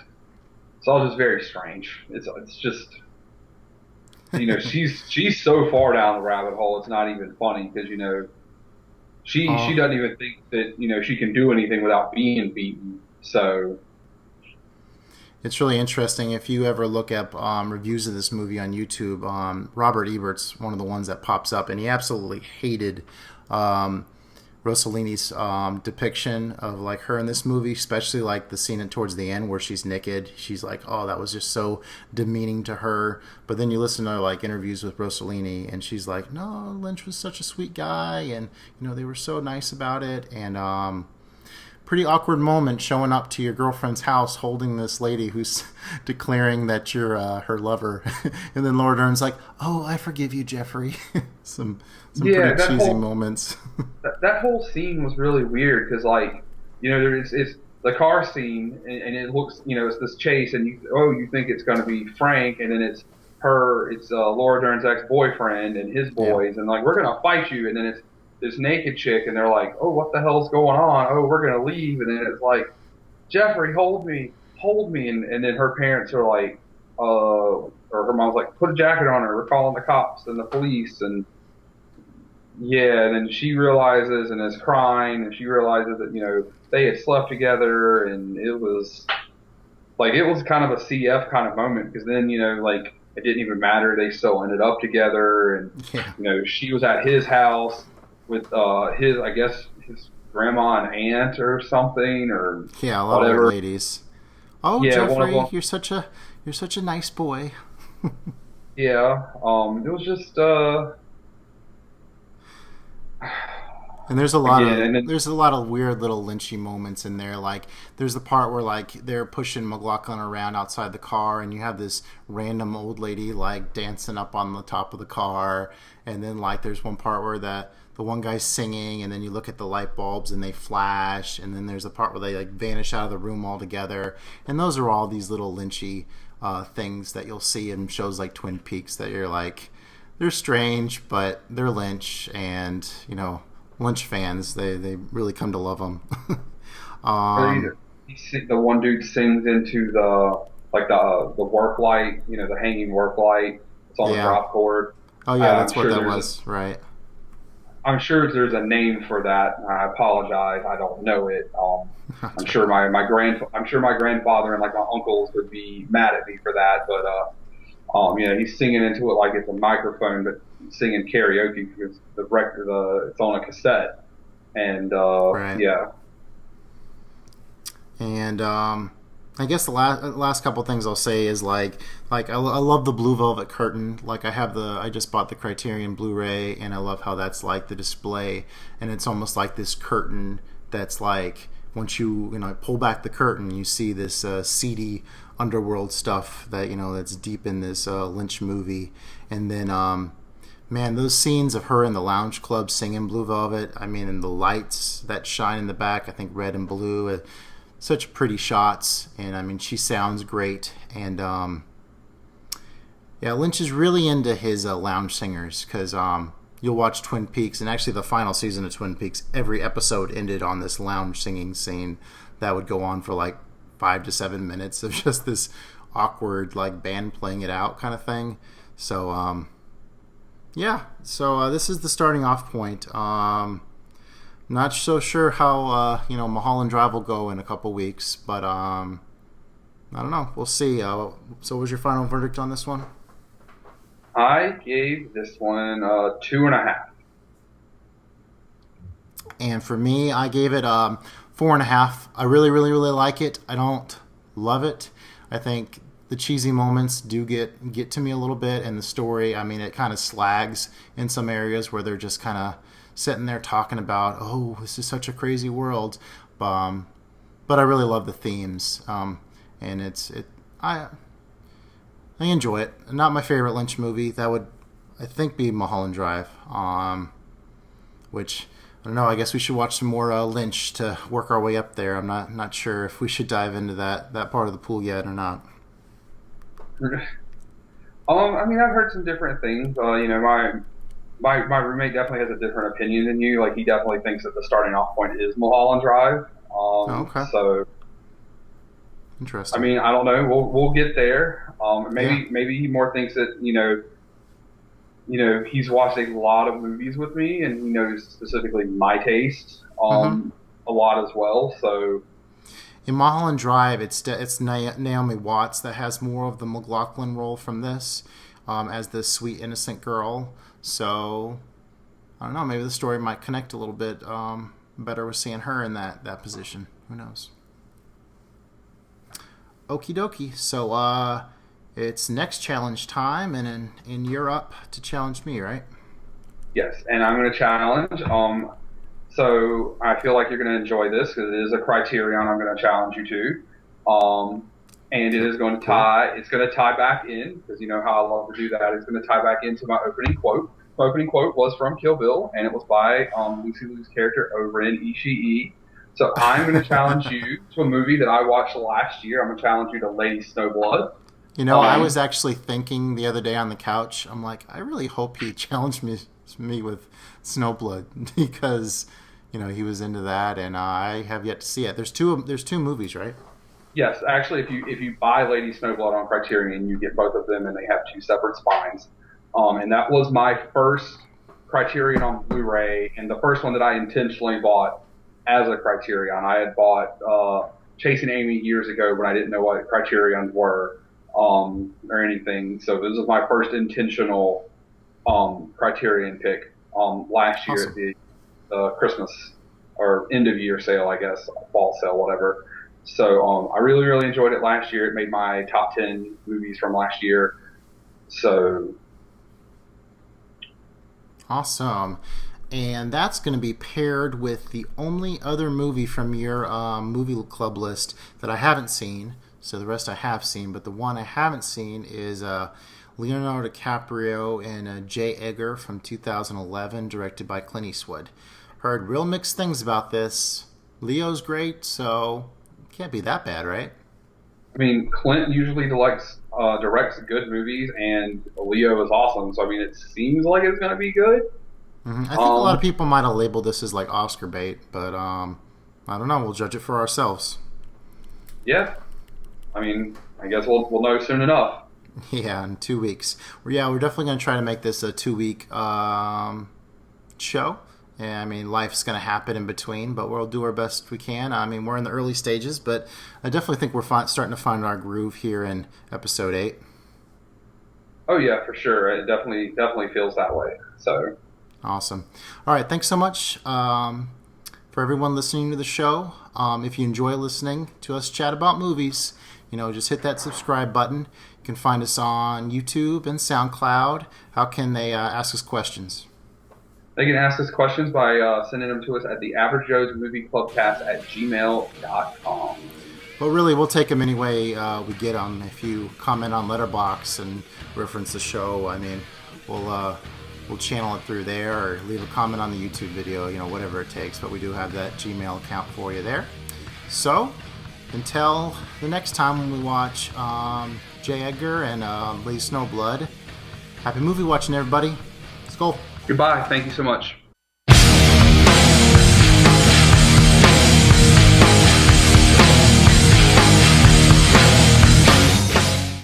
all just very strange. It's just she's so far down the rabbit hole. It's not even funny because she
Uh,
doesn't even think that she can do anything without being beaten. So
It's really interesting. If you ever look up reviews of this movie on YouTube, Robert Ebert's one of the ones that pops up, and he absolutely hated um, Rossellini's depiction of like her in this movie, especially like the scene towards the end where she's naked. She's like, "Oh, that was just so demeaning to her." But then you listen to like interviews with Rossellini, and she's like, "No, Lynch was such a sweet guy, and they were so nice about it." And pretty awkward moment showing up to your girlfriend's house holding this lady who's declaring that you're her lover, and then Laura Dern's like, "Oh, I forgive you, Jeffrey." some
yeah,
pretty cheesy moments.
that whole scene was really weird because like there's it's the car scene, and it looks it's this chase, and you think it's going to be Frank, and then it's Laura Dern's ex-boyfriend and his
Yeah.
boys, and like, we're going to fight you, and then it's this naked chick, and they're like, oh, what the hell's going on? Oh, we're going to leave, and then it's like, Jeffrey, hold me, and then her parents are like, or her mom's like, put a jacket on her, we're calling the cops and the police, and yeah, and then she realizes and is crying, and she realizes that they had slept together, and it was kind of a CF kind of moment because then like it didn't even matter, they still ended up together, and
Yeah.
she was at his house with his, I guess, his grandma and aunt or something or
Yeah, a lot of old
whatever.
ladies. Oh,
Yeah, one of
Jeffrey,
them.
you're such a nice boy.
Yeah, it was just
And there's a lot
again,
of
and then
there's a lot of weird little Lynchy moments in there. Like there's the part where like they're pushing McLaughlin around outside the car, and you have this random old lady like dancing up on the top of the car, and then like there's one part where the one guy's singing, and then you look at the light bulbs and they flash, and then there's a part where they like vanish out of the room altogether, and those are all these little Lynchy things that you'll see in shows like Twin Peaks that you're like they're strange, but they're Lynch, and Lynch fans. They really come to love him.
Or
um,
the one dude sings into the work light, the hanging work light. It's on the
yeah.
drop board.
Oh yeah,
I'm
that's what
sure
that
there's a
was. Right.
I'm sure there's a name for that. I apologize. I don't know it. I'm sure my grandfather and like my uncles would be mad at me for that, but he's singing into it like it's a microphone, but singing karaoke because it's on a cassette, and
Right.
yeah.
And I guess the last couple things I'll say is I love the Blue Velvet Curtain. Like I just bought the Criterion Blu-ray, and I love how that's like the display, and it's almost like this curtain that's like once you pull back the curtain, you see this seedy underworld stuff that's deep in this Lynch movie, and then man, those scenes of her in the lounge club singing Blue Velvet, I mean, and the lights that shine in the back, I think red and blue, such pretty shots, and I mean, she sounds great, and yeah, Lynch is really into his lounge singers because you'll watch Twin Peaks, and actually the final season of Twin Peaks, every episode ended on this lounge singing scene that would go on for like 5 to 7 minutes of just this awkward like band playing it out kind of thing. So yeah, so this is the starting off point. Not so sure how Mulholland Drive will go in a couple weeks, but I don't know. We'll see. So, what was your final verdict on this one?
I gave this one 2.5.
And for me, I gave it 4.5. I really, really, really like it. I don't love it. I think the cheesy moments do get to me a little bit, and the story, I mean, it kind of slags in some areas where they're just kind of sitting there talking about, oh, this is such a crazy world. But I really love the themes, and I enjoy it. Not my favorite Lynch movie. That would, I think, be Mulholland Drive, which I don't know. I guess we should watch some more Lynch to work our way up there. I'm not sure if we should dive into that part of the pool yet or not.
I mean, I've heard some different things. My roommate definitely has a different opinion than you. Like, he definitely thinks that the starting off point is Mulholland Drive.
Oh, okay,
So I
interesting.
mean, I don't know. We'll get there.
Yeah.
Maybe he more thinks that he's watched a lot of movies with me, and he knows specifically my taste
Mm-hmm.
a lot as well. So
In Mulholland Drive, it's Naomi Watts that has more of the McLaughlin role from this, as the sweet innocent girl. So I don't know. Maybe the story might connect a little bit better with seeing her in that position. Who knows? Okie dokie. So it's next challenge time, and you're up to challenge me, right?
yes, and I'm going to challenge. So I feel like you're going to enjoy this because it is a criterion. I'm going to challenge you to. And it is going to
Cool.
tie. It's going to tie back in because you know how I love to do that. It's going to tie back into my opening quote. My opening quote was from Kill Bill, and it was by Lucy Liu's character Oberyn Ishii. So I'm going to challenge you to a movie that I watched last year. I'm going to challenge you to Lady Snowblood.
I
Um,
was actually thinking the other day on the couch. I'm like, I really hope he challenged me with Snowblood because he was into that, and I have yet to see it. There's two movies, right?
yes, actually, if you buy Lady Snowblood on Criterion, you get both of them, and they have two separate spines. And that was my first Criterion on Blu-ray, and the first one that I intentionally bought as a Criterion. I had bought Chasing Amy years ago when I didn't know what Criterions were or anything. So this was my first intentional Criterion pick last year at
Awesome.
the Christmas or end of year sale, I guess, fall sale, whatever. So I really, really enjoyed it last year. It made my top 10 movies from last year. So
Awesome. And that's going to be paired with the only other movie from your movie club list that I haven't seen. So the rest I have seen, but the one I haven't seen is Leonardo DiCaprio and J. Edgar from 2011, directed by Clint Eastwood. Heard real mixed things about this. Leo's great, so it can't be that bad, right?
I mean, Clint usually directs good movies, and Leo is awesome. So I mean, it seems like it's going to be good.
I think a lot of people might have labeled this as like Oscar bait, but I don't know. We'll judge it for ourselves.
Yeah, I mean, I guess we'll know soon enough.
Yeah, in 2 weeks. We're definitely going to try to make this a 2 week show. And I mean, life's going to happen in between, but we'll do our best we can. I mean, we're in the early stages, but I definitely think we're starting to find our groove here in episode 8.
Oh yeah, for sure. It definitely feels that way. So
awesome. All right, thanks so much for everyone listening to the show. If you enjoy listening to us chat about movies, just hit that subscribe button. You can find us on YouTube and SoundCloud. How can they ask us questions?
They can ask us questions by sending them to us at the Average Joe's Movie Clubcast at gmail.com.
Well, really, we'll take them any way we get them. If you comment on Letterboxd and reference the show, I mean, we'll channel it through there, or leave a comment on the YouTube video, whatever it takes. But we do have that Gmail account for you there. So, until the next time when we watch J. Edgar and Lady Snowblood, happy movie watching, everybody. Let's go.
Goodbye. Thank you so much.